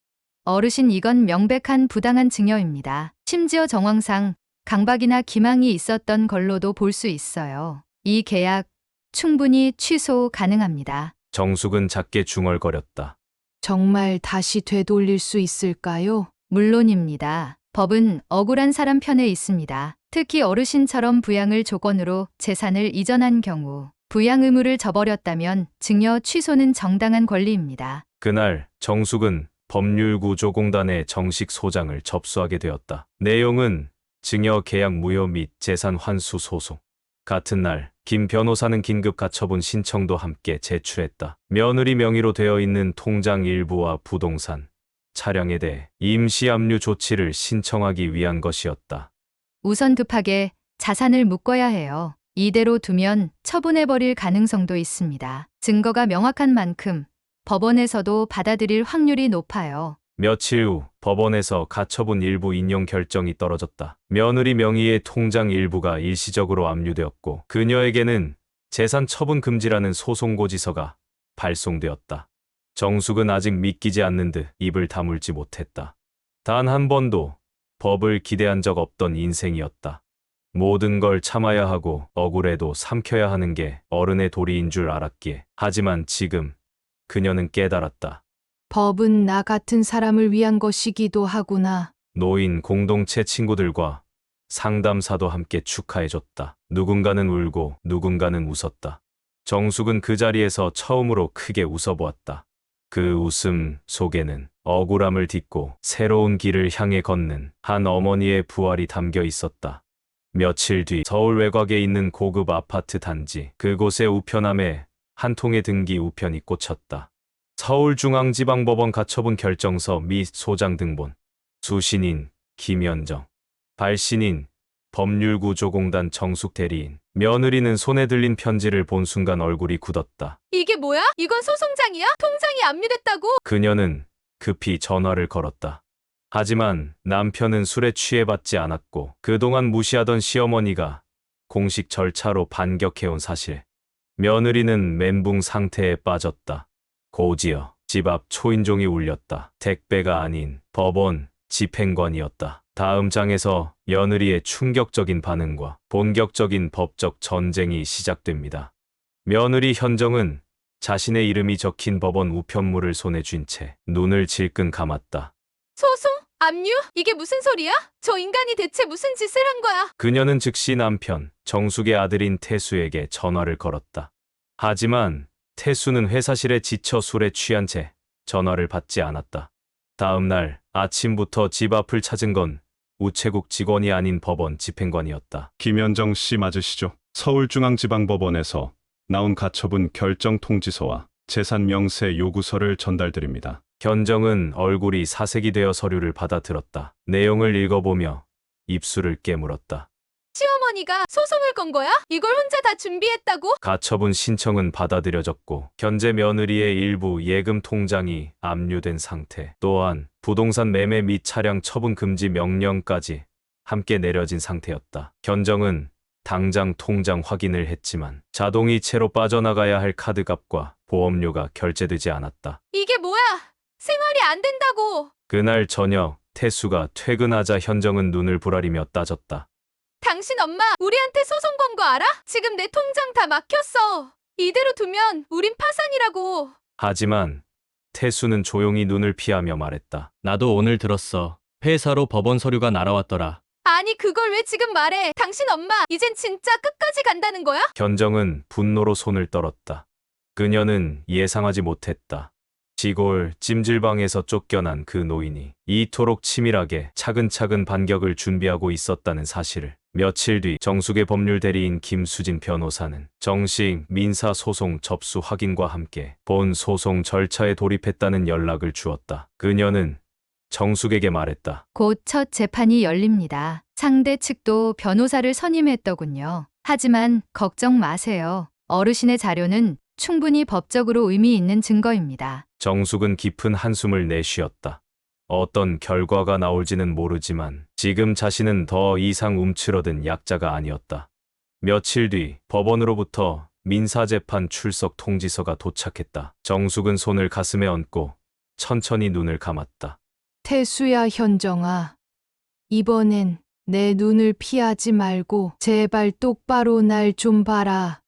어르신, 이건 명백한 부당한 증여입니다. 심지어 정황상 강박이나 기망이 있었던 걸로도 볼 수 있어요. 이 계약 충분히 취소 가능합니다. 정숙은 작게 중얼거렸다. 정말 다시 되돌릴 수 있을까요? 물론입니다. 법은 억울한 사람 편에 있습니다. 특히 어르신처럼 부양을 조건으로 재산을 이전한 경우 부양 의무를 저버렸다면 증여 취소는 정당한 권리입니다. 그날 정숙은 법률구조공단의 정식 소장을 접수하게 되었다. 내용은 증여 계약 무효 및 재산 환수 소송. 같은 날 김 변호사는 긴급 가처분 신청도 함께 제출했다. 며느리 명의로 되어 있는 통장 일부와 부동산, 차량에 대해 임시 압류 조치를 신청하기 위한 것이었다. 우선 급하게 자산을 묶어야 해요. 이대로 두면 처분해버릴 가능성도 있습니다. 증거가 명확한 만큼 법원에서도 받아들일 확률이 높아요. 며칠 후 법원에서 가처분 일부 인용 결정이 떨어졌다. 며느리 명의의 통장 일부가 일시적으로 압류되었고 그녀에게는 재산 처분 금지라는 소송고지서가 발송되었다. 정숙은 아직 믿기지 않는 듯 입을 다물지 못했다. 단 한 번도 법을 기대한 적 없던 인생이었다. 모든 걸 참아야 하고 억울해도 삼켜야 하는 게 어른의 도리인 줄 알았기에. 하지만 지금 그녀는 깨달았다. 법은 나 같은 사람을 위한 것이기도 하구나. 노인 공동체 친구들과 상담사도 함께 축하해줬다. 누군가는 울고 누군가는 웃었다. 정숙은 그 자리에서 처음으로 크게 웃어보았다. 그 웃음 속에는 억울함을 딛고 새로운 길을 향해 걷는 한 어머니의 부활이 담겨 있었다. 며칠 뒤 서울 외곽에 있는 고급 아파트 단지, 그곳의 우편함에 한 통의 등기 우편이 꽂혔다. 서울중앙지방법원 가처분 결정서 및 소장 등본. 수신인 김현정. 발신인 법률구조공단 정숙 대리인. 며느리는 손에 들린 편지를 본 순간 얼굴이 굳었다. 이게 뭐야? 이건 소송장이야? 통장이 압류됐다고? 그녀는 급히 전화를 걸었다. 하지만 남편은 술에 취해 받지 않았고 그동안 무시하던 시어머니가 공식 절차로 반격해온 사실. 며느리는 멘붕 상태에 빠졌다. 곧이어 집 앞 초인종이 울렸다. 택배가 아닌 법원 집행관이었다. 다음 장에서 며느리의 충격적인 반응과 본격적인 법적 전쟁이 시작됩니다. 며느리 현정은 자신의 이름이 적힌 법원 우편물을 손에 쥔 채 눈을 질끈 감았다. 소송? 압류? 이게 무슨 소리야? 저 인간이 대체 무슨 짓을 한 거야? 그녀는 즉시 남편 정숙의 아들인 태수에게 전화를 걸었다. 하지만 태수는 회사실에 지쳐 술에 취한 채 전화를 받지 않았다. 다음 날 아침부터 집 앞을 찾은 건 우체국 직원이 아닌 법원 집행관이었다. 김현정 씨 맞으시죠? 서울중앙지방법원에서 나온 가처분 결정 통지서와 재산 명세 요구서를 전달드립니다. 현정은 얼굴이 사색이 되어 서류를 받아들었다. 내용을 읽어보며 입술을 깨물었다. 시어머니가 소송을 건 거야? 이걸 혼자 다 준비했다고? 가처분 신청은 받아들여졌고 현재 며느리의 일부 예금 통장이 압류된 상태, 또한 부동산 매매 및 차량 처분 금지 명령까지 함께 내려진 상태였다. 현정은 당장 통장 확인을 했지만 자동이체로 빠져나가야 할 카드값과 보험료가 결제되지 않았다. 이게 뭐야? 생활이 안 된다고. 그날 저녁 태수가 퇴근하자 현정은 눈을 부라리며 따졌다. 당신 엄마 우리한테 소송 건 거 알아? 지금 내 통장 다 막혔어. 이대로 두면 우린 파산이라고. 하지만 태수는 조용히 눈을 피하며 말했다. 나도 오늘 들었어. 회사로 법원 서류가 날아왔더라. 아니 그걸 왜 지금 말해? 당신 엄마 이젠 진짜 끝까지 간다는 거야? 현정은 분노로 손을 떨었다. 그녀는 예상하지 못했다. 시골 찜질방에서 쫓겨난 그 노인이 이토록 치밀하게 차근차근 반격을 준비하고 있었다는 사실을. 며칠 뒤 정숙의 법률 대리인 김수진 변호사는 정식 민사소송 접수 확인과 함께 본 소송 절차에 돌입했다는 연락을 주었다. 그녀는 정숙에게 말했다. 곧 첫 재판이 열립니다. 상대 측도 변호사를 선임했더군요. 하지만 걱정 마세요. 어르신의 자료는 충분히 법적으로 의미 있는 증거입니다. 정숙은 깊은 한숨을 내쉬었다. 어떤 결과가 나올지는 모르지만 지금 자신은 더 이상 움츠러든 약자가 아니었다. 며칠 뒤 법원으로부터 민사재판 출석 통지서가 도착했다. 정숙은 손을 가슴에 얹고 천천히 눈을 감았다. 태수야 현정아. 이번엔 내 눈을 피하지 말고 제발 똑바로 날 좀 봐라.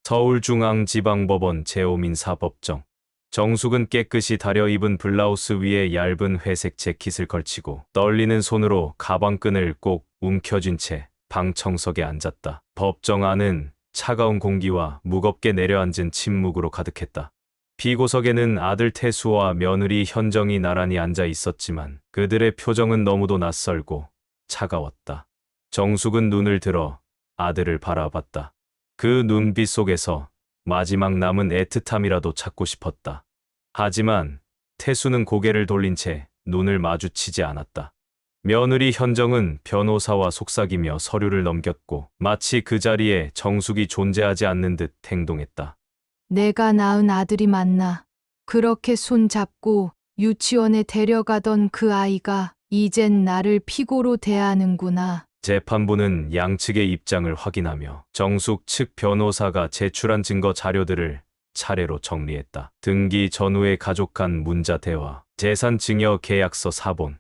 서울중앙지방법원 제오민사법정. 정숙은 깨끗이 다려 입은 블라우스 위에 얇은 회색 재킷을 걸치고 떨리는 손으로 가방끈을 꼭 움켜쥔 채 방청석에 앉았다. 법정 안은 차가운 공기와 무겁게 내려앉은 침묵으로 가득했다. 피고석에는 아들 태수와 며느리 현정이 나란히 앉아 있었지만 그들의 표정은 너무도 낯설고 차가웠다. 정숙은 눈을 들어 아들을 바라봤다. 그 눈빛 속에서 마지막 남은 애틋함이라도 찾고 싶었다. 하지만 태수는 고개를 돌린 채 눈을 마주치지 않았다. 며느리 현정은 변호사와 속삭이며 서류를 넘겼고 마치 그 자리에 정숙이 존재하지 않는 듯 행동했다. 내가 낳은 아들이 맞나? 그렇게 손잡고 유치원에 데려가던 그 아이가 이젠 나를 피고로 대하는구나. 재판부는 양측의 입장을 확인하며 정숙 측 변호사가 제출한 증거 자료들을 차례로 정리했다. 등기 전후의 가족간 문자 대화, 재산 증여 계약서 사본,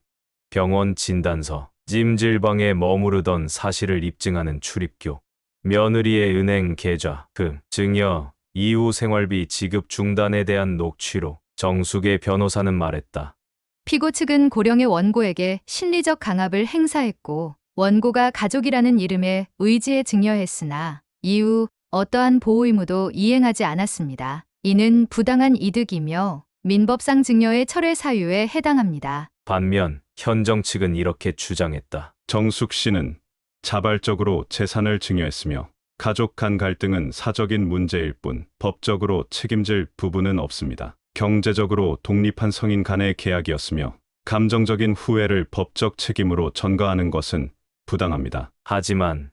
병원 진단서, 찜질방에 머무르던 사실을 입증하는 출입교, 며느리의 은행 계좌, 금, 증여, 이후 생활비 지급 중단에 대한 녹취록. 정숙의 변호사는 말했다. 피고 측은 고령의 원고에게 심리적 강압을 행사했고 원고가 가족이라는 이름에 의지에 증여했으나 이후 어떠한 보호 의무도 이행하지 않았습니다. 이는 부당한 이득이며 민법상 증여의 철회 사유에 해당합니다. 반면 현정 측은 이렇게 주장했다. 정숙 씨는 자발적으로 재산을 증여했으며 가족 간 갈등은 사적인 문제일 뿐 법적으로 책임질 부분은 없습니다. 경제적으로 독립한 성인 간의 계약이었으며 감정적인 후회를 법적 책임으로 전가하는 것은 부당합니다. 하지만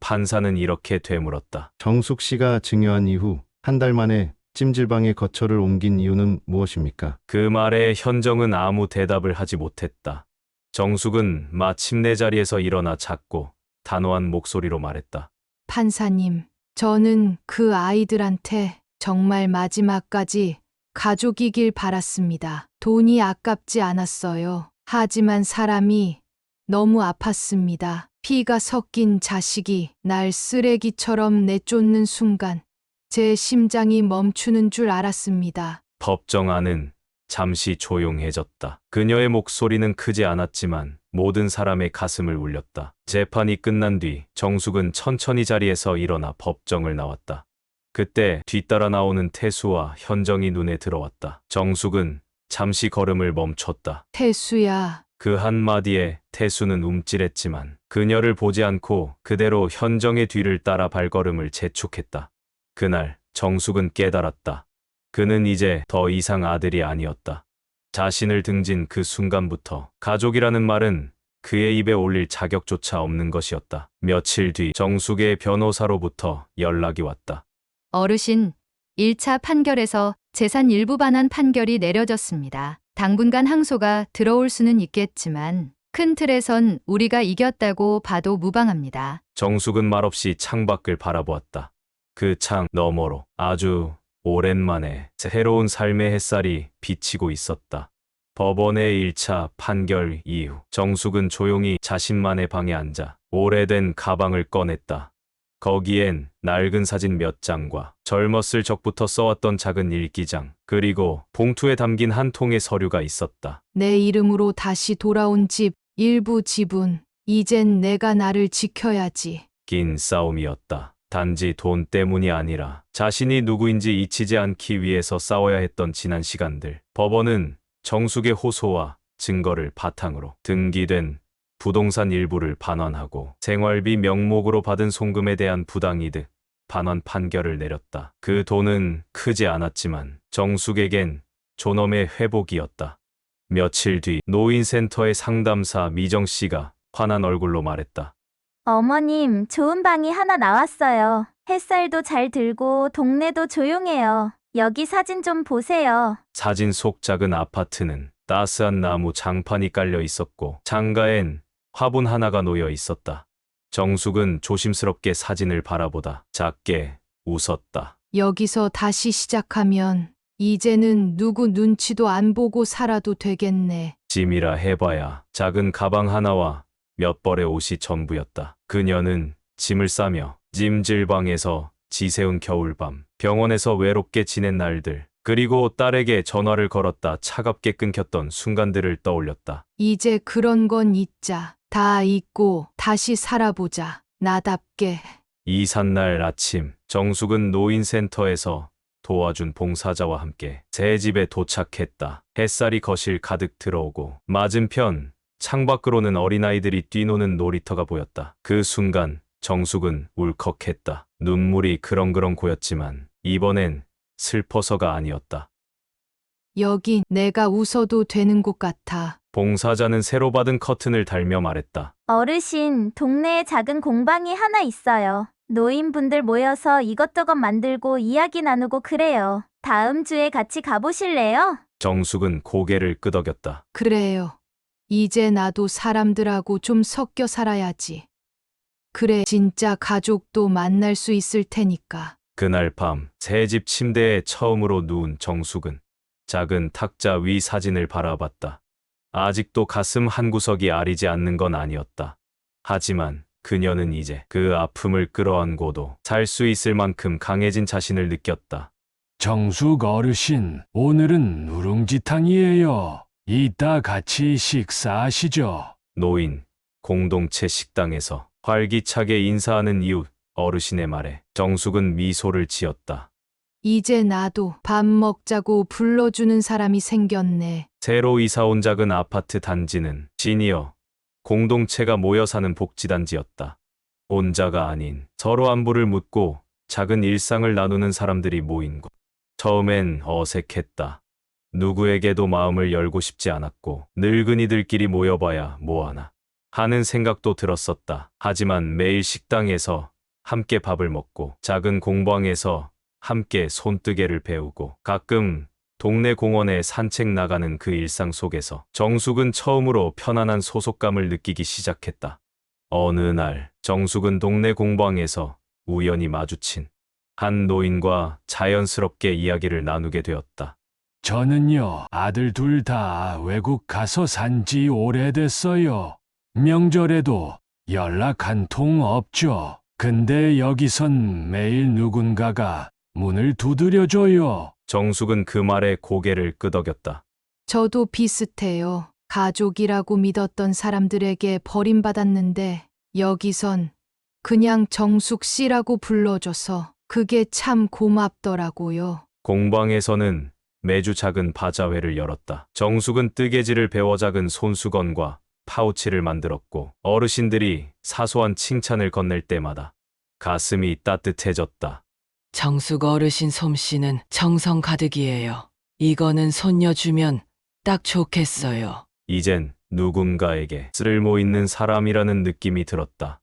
판사는 이렇게 되물었다. 정숙 씨가 증여한 이후 한 달 만에 찜질방에 거처를 옮긴 이유는 무엇입니까? 그 말에 현정은 아무 대답을 하지 못했다. 정숙은 마침내 자리에서 일어나 작고 단호한 목소리로 말했다. 판사님, 저는 그 아이들한테 정말 마지막까지 가족이길 바랐습니다. 돈이 아깝지 않았어요. 하지만 사람이 너무 아팠습니다. 피가 섞인 자식이 날 쓰레기처럼 내쫓는 순간 제 심장이 멈추는 줄 알았습니다. 법정 안은 잠시 조용해졌다. 그녀의 목소리는 크지 않았지만 모든 사람의 가슴을 울렸다. 재판이 끝난 뒤 정숙은 천천히 자리에서 일어나 법정을 나왔다. 그때 뒤따라 나오는 태수와 현정이 눈에 들어왔다. 정숙은 잠시 걸음을 멈췄다. 태수야, 그 한마디에 태수는 움찔했지만 그녀를 보지 않고 그대로 현정의 뒤를 따라 발걸음을 재촉했다. 그날 정숙은 깨달았다. 그는 이제 더 이상 아들이 아니었다. 자신을 등진 그 순간부터 가족이라는 말은 그의 입에 올릴 자격조차 없는 것이었다. 며칠 뒤 정숙의 변호사로부터 연락이 왔다. 어르신, 1차 판결에서 재산 일부 반환 판결이 내려졌습니다. 당분간 항소가 들어올 수는 있겠지만 큰 틀에선 우리가 이겼다고 봐도 무방합니다. 정숙은 말없이 창밖을 바라보았다. 그 창 너머로 아주 오랜만에 새로운 삶의 햇살이 비치고 있었다. 법원의 1차 판결 이후 정숙은 조용히 자신만의 방에 앉아 오래된 가방을 꺼냈다. 거기엔 낡은 사진 몇 장과 젊었을 적부터 써왔던 작은 일기장, 그리고 봉투에 담긴 한 통의 서류가 있었다. 내 이름으로 다시 돌아온 집, 일부 지분. 이젠 내가 나를 지켜야지. 긴 싸움이었다. 단지 돈 때문이 아니라 자신이 누구인지 잊히지 않기 위해서 싸워야 했던 지난 시간들. 법원은 정숙의 호소와 증거를 바탕으로 등기된 부동산 일부를 반환하고 생활비 명목으로 받은 송금에 대한 부당이득 반환 판결을 내렸다. 그 돈은 크지 않았지만 정숙에겐 존엄의 회복이었다. 며칠 뒤 노인센터의 상담사 미정 씨가 환한 얼굴로 말했다. 어머님, 좋은 방이 하나 나왔어요. 햇살도 잘 들고 동네도 조용해요. 여기 사진 좀 보세요. 사진 속 작은 아파트는 따스한 나무 장판이 깔려 있었고 창가엔 화분 하나가 놓여 있었다. 정숙은 조심스럽게 사진을 바라보다 작게 웃었다. 여기서 다시 시작하면 이제는 누구 눈치도 안 보고 살아도 되겠네. 짐이라 해봐야 작은 가방 하나와 몇 벌의 옷이 전부였다. 그녀는 짐을 싸며 찜질방에서 지새운 겨울밤, 병원에서 외롭게 지낸 날들, 그리고 딸에게 전화를 걸었다 차갑게 끊겼던 순간들을 떠올렸다. 이제 그런 건 잊자. 다 잊고 다시 살아보자. 나답게. 이삿날 아침, 정숙은 노인센터에서 도와준 봉사자와 함께 새 집에 도착했다. 햇살이 거실 가득 들어오고 맞은편 창밖으로는 어린아이들이 뛰노는 놀이터가 보였다. 그 순간 정숙은 울컥했다. 눈물이 그렁그렁 고였지만 이번엔 슬퍼서가 아니었다. 여긴 내가 웃어도 되는 곳 같아. 봉사자는 새로 받은 커튼을 달며 말했다. 어르신, 동네에 작은 공방이 하나 있어요. 노인분들 모여서 이것저것 만들고 이야기 나누고 그래요. 다음 주에 같이 가보실래요? 정숙은 고개를 끄덕였다. 그래요. 이제 나도 사람들하고 좀 섞여 살아야지. 그래, 진짜 가족도 만날 수 있을 테니까. 그날 밤 새 집 침대에 처음으로 누운 정숙은 작은 탁자 위 사진을 바라봤다. 아직도 가슴 한구석이 아리지 않는 건 아니었다. 하지만 그녀는 이제 그 아픔을 끌어안고도 살 수 있을 만큼 강해진 자신을 느꼈다. 정숙 어르신, 오늘은 누룽지탕이에요. 이따 같이 식사하시죠. 노인 공동체 식당에서 활기차게 인사하는 이웃 어르신의 말에 정숙은 미소를 지었다. 이제 나도 밥 먹자고 불러주는 사람이 생겼네. 새로 이사 온 작은 아파트 단지는 시니어 공동체가 모여 사는 복지단지였다. 혼자가 아닌 서로 안부를 묻고 작은 일상을 나누는 사람들이 모인 곳. 처음엔 어색했다. 누구에게도 마음을 열고 싶지 않았고 늙은이들끼리 모여봐야 뭐하나 하는 생각도 들었었다. 하지만 매일 식당에서 함께 밥을 먹고 작은 공방에서 함께 손뜨개를 배우고 가끔 동네 공원에 산책 나가는 그 일상 속에서 정숙은 처음으로 편안한 소속감을 느끼기 시작했다. 어느 날 정숙은 동네 공방에서 우연히 마주친 한 노인과 자연스럽게 이야기를 나누게 되었다. 저는요, 아들 둘 다 외국 가서 산지 오래됐어요. 명절에도 연락 한 통 없죠. 근데 여기선 매일 누군가가 문을 두드려줘요. 정숙은 그 말에 고개를 끄덕였다. 저도 비슷해요. 가족이라고 믿었던 사람들에게 버림받았는데 여기선 그냥 정숙 씨라고 불러줘서 그게 참 고맙더라고요. 공방에서는 매주 작은 바자회를 열었다. 정숙은 뜨개질을 배워 작은 손수건과 파우치를 만들었고 어르신들이 사소한 칭찬을 건넬 때마다 가슴이 따뜻해졌다. 정숙 어르신 솜씨는 정성 가득이에요. 이거는 손녀 주면 딱 좋겠어요. 이젠 누군가에게 쓸모 있는 사람이라는 느낌이 들었다.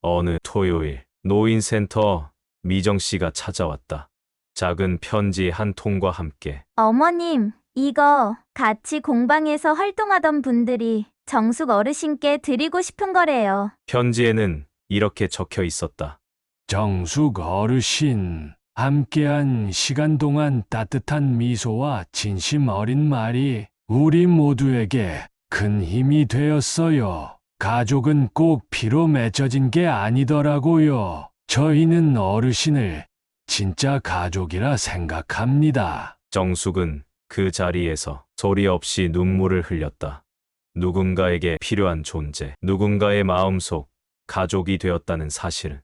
어느 토요일 노인센터 미정 씨가 찾아왔다. 작은 편지 한 통과 함께 어머님, 이거 같이 공방에서 활동하던 분들이 정숙 어르신께 드리고 싶은 거래요. 편지에는 이렇게 적혀 있었다. 정숙 어르신, 함께한 시간 동안 따뜻한 미소와 진심 어린 말이 우리 모두에게 큰 힘이 되었어요. 가족은 꼭 피로 맺어진 게 아니더라고요. 저희는 어르신을 진짜 가족이라 생각합니다. 정숙은 그 자리에서 소리 없이 눈물을 흘렸다. 누군가에게 필요한 존재, 누군가의 마음속 가족이 되었다는 사실은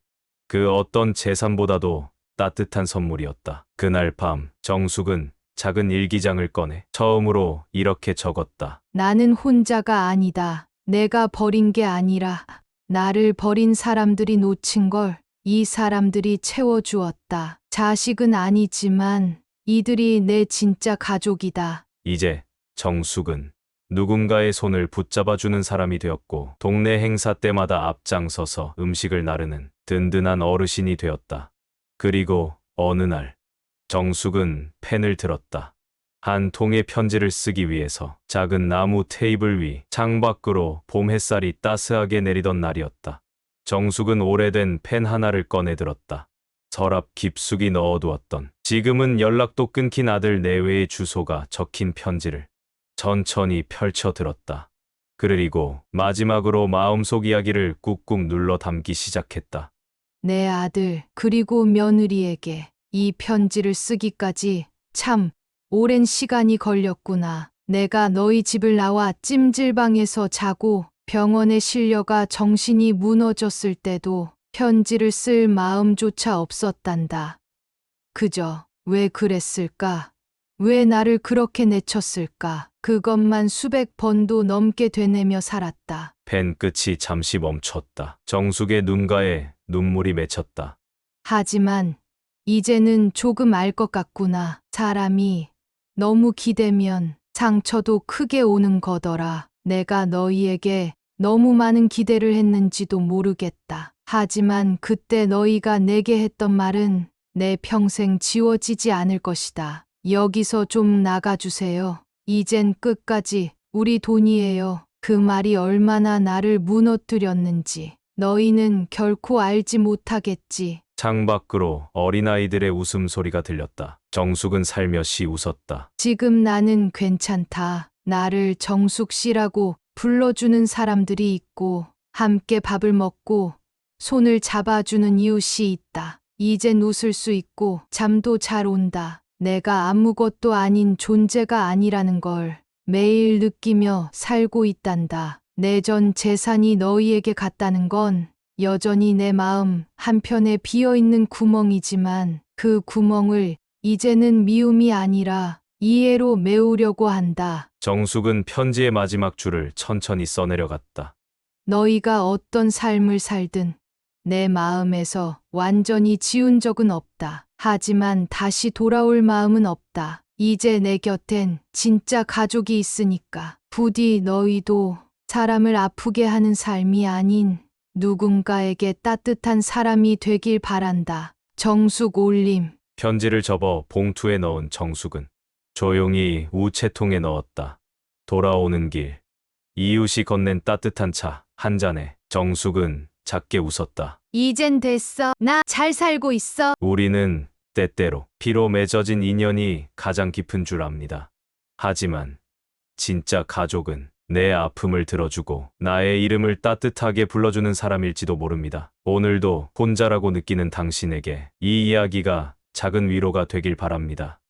그 어떤 재산보다도 따뜻한 선물이었다. 그날 밤 정숙은 작은 일기장을 꺼내 처음으로 이렇게 적었다. 나는 혼자가 아니다. 내가 버린 게 아니라 나를 버린 사람들이 놓친 걸 이 사람들이 채워주었다. 자식은 아니지만 이들이 내 진짜 가족이다. 이제 정숙은 누군가의 손을 붙잡아주는 사람이 되었고 동네 행사 때마다 앞장서서 음식을 나르는 든든한 어르신이 되었다. 그리고 어느 날 정숙은 펜을 들었다. 한 통의 편지를 쓰기 위해서 작은 나무 테이블 위 창밖으로 봄 햇살이 따스하게 내리던 날이었다. 정숙은 오래된 펜 하나를 꺼내 들었다. 서랍 깊숙이 넣어두었던 지금은 연락도 끊긴 아들 내외의 주소가 적힌 편지를 천천히 펼쳐 들었다. 그리고 마지막으로 마음속 이야기를 꾹꾹 눌러 담기 시작했다. 내 아들 그리고 며느리에게 이 편지를 쓰기까지 참 오랜 시간이 걸렸구나. 내가 너희 집을 나와 찜질방에서 자고 병원에 실려가 정신이 무너졌을 때도 편지를 쓸 마음조차 없었단다. 그저 왜 그랬을까? 왜 나를 그렇게 내쳤을까? 그것만 수백 번도 넘게 되뇌며 살았다. 펜 끝이 잠시 멈췄다. 정숙의 눈가에 눈물이 맺혔다. 하지만 이제는 조금 알 것 같구나. 사람이 너무 기대면 상처도 크게 오는 거더라. 내가 너희에게 너무 많은 기대를 했는지도 모르겠다. 하지만 그때 너희가 내게 했던 말은 내 평생 지워지지 않을 것이다. 여기서 좀 나가주세요. 이젠 끝까지 우리 돈이에요. 그 말이 얼마나 나를 무너뜨렸는지 너희는 결코 알지 못하겠지. 창밖으로 어린아이들의 웃음소리가 들렸다. 정숙은 살며시 웃었다. 지금 나는 괜찮다. 나를 정숙 씨라고 불러주는 사람들이 있고 함께 밥을 먹고 손을 잡아주는 이웃이 있다. 이젠 웃을 수 있고 잠도 잘 온다. 내가 아무것도 아닌 존재가 아니라는 걸 매일 느끼며 살고 있단다. 내 전 재산이 너희에게 갔다는 건 여전히 내 마음 한편에 비어있는 구멍이지만 그 구멍을 이제는 미움이 아니라 이해로 메우려고 한다. 정숙은 편지의 마지막 줄을 천천히 써내려갔다. 너희가 어떤 삶을 살든 내 마음에서 완전히 지운 적은 없다. 하지만 다시 돌아올 마음은 없다. 이제 내 곁엔 진짜 가족이 있으니까 부디 너희도 사람을 아프게 하는 삶이 아닌 누군가에게 따뜻한 사람이 되길 바란다. 정숙 올림. 편지를 접어 봉투에 넣은 정숙은 조용히 우체통에 넣었다. 돌아오는 길, 이웃이 건넨 따뜻한 차 한 잔에 정숙은 작게 웃었다. 이젠 됐어. 나 잘 살고 있어. 우리는 때때로 피로 맺어진 인연이 가장 깊은 줄 압니다. 하지만 진짜 가족은 내 아픔을 들어주고 나의 이름을 따뜻하게 불러주는 사람일지도 모릅니다. 오늘도 혼자라고 느끼는 당신에게 이 이야기가 작은 위로가 되길 바랍니다.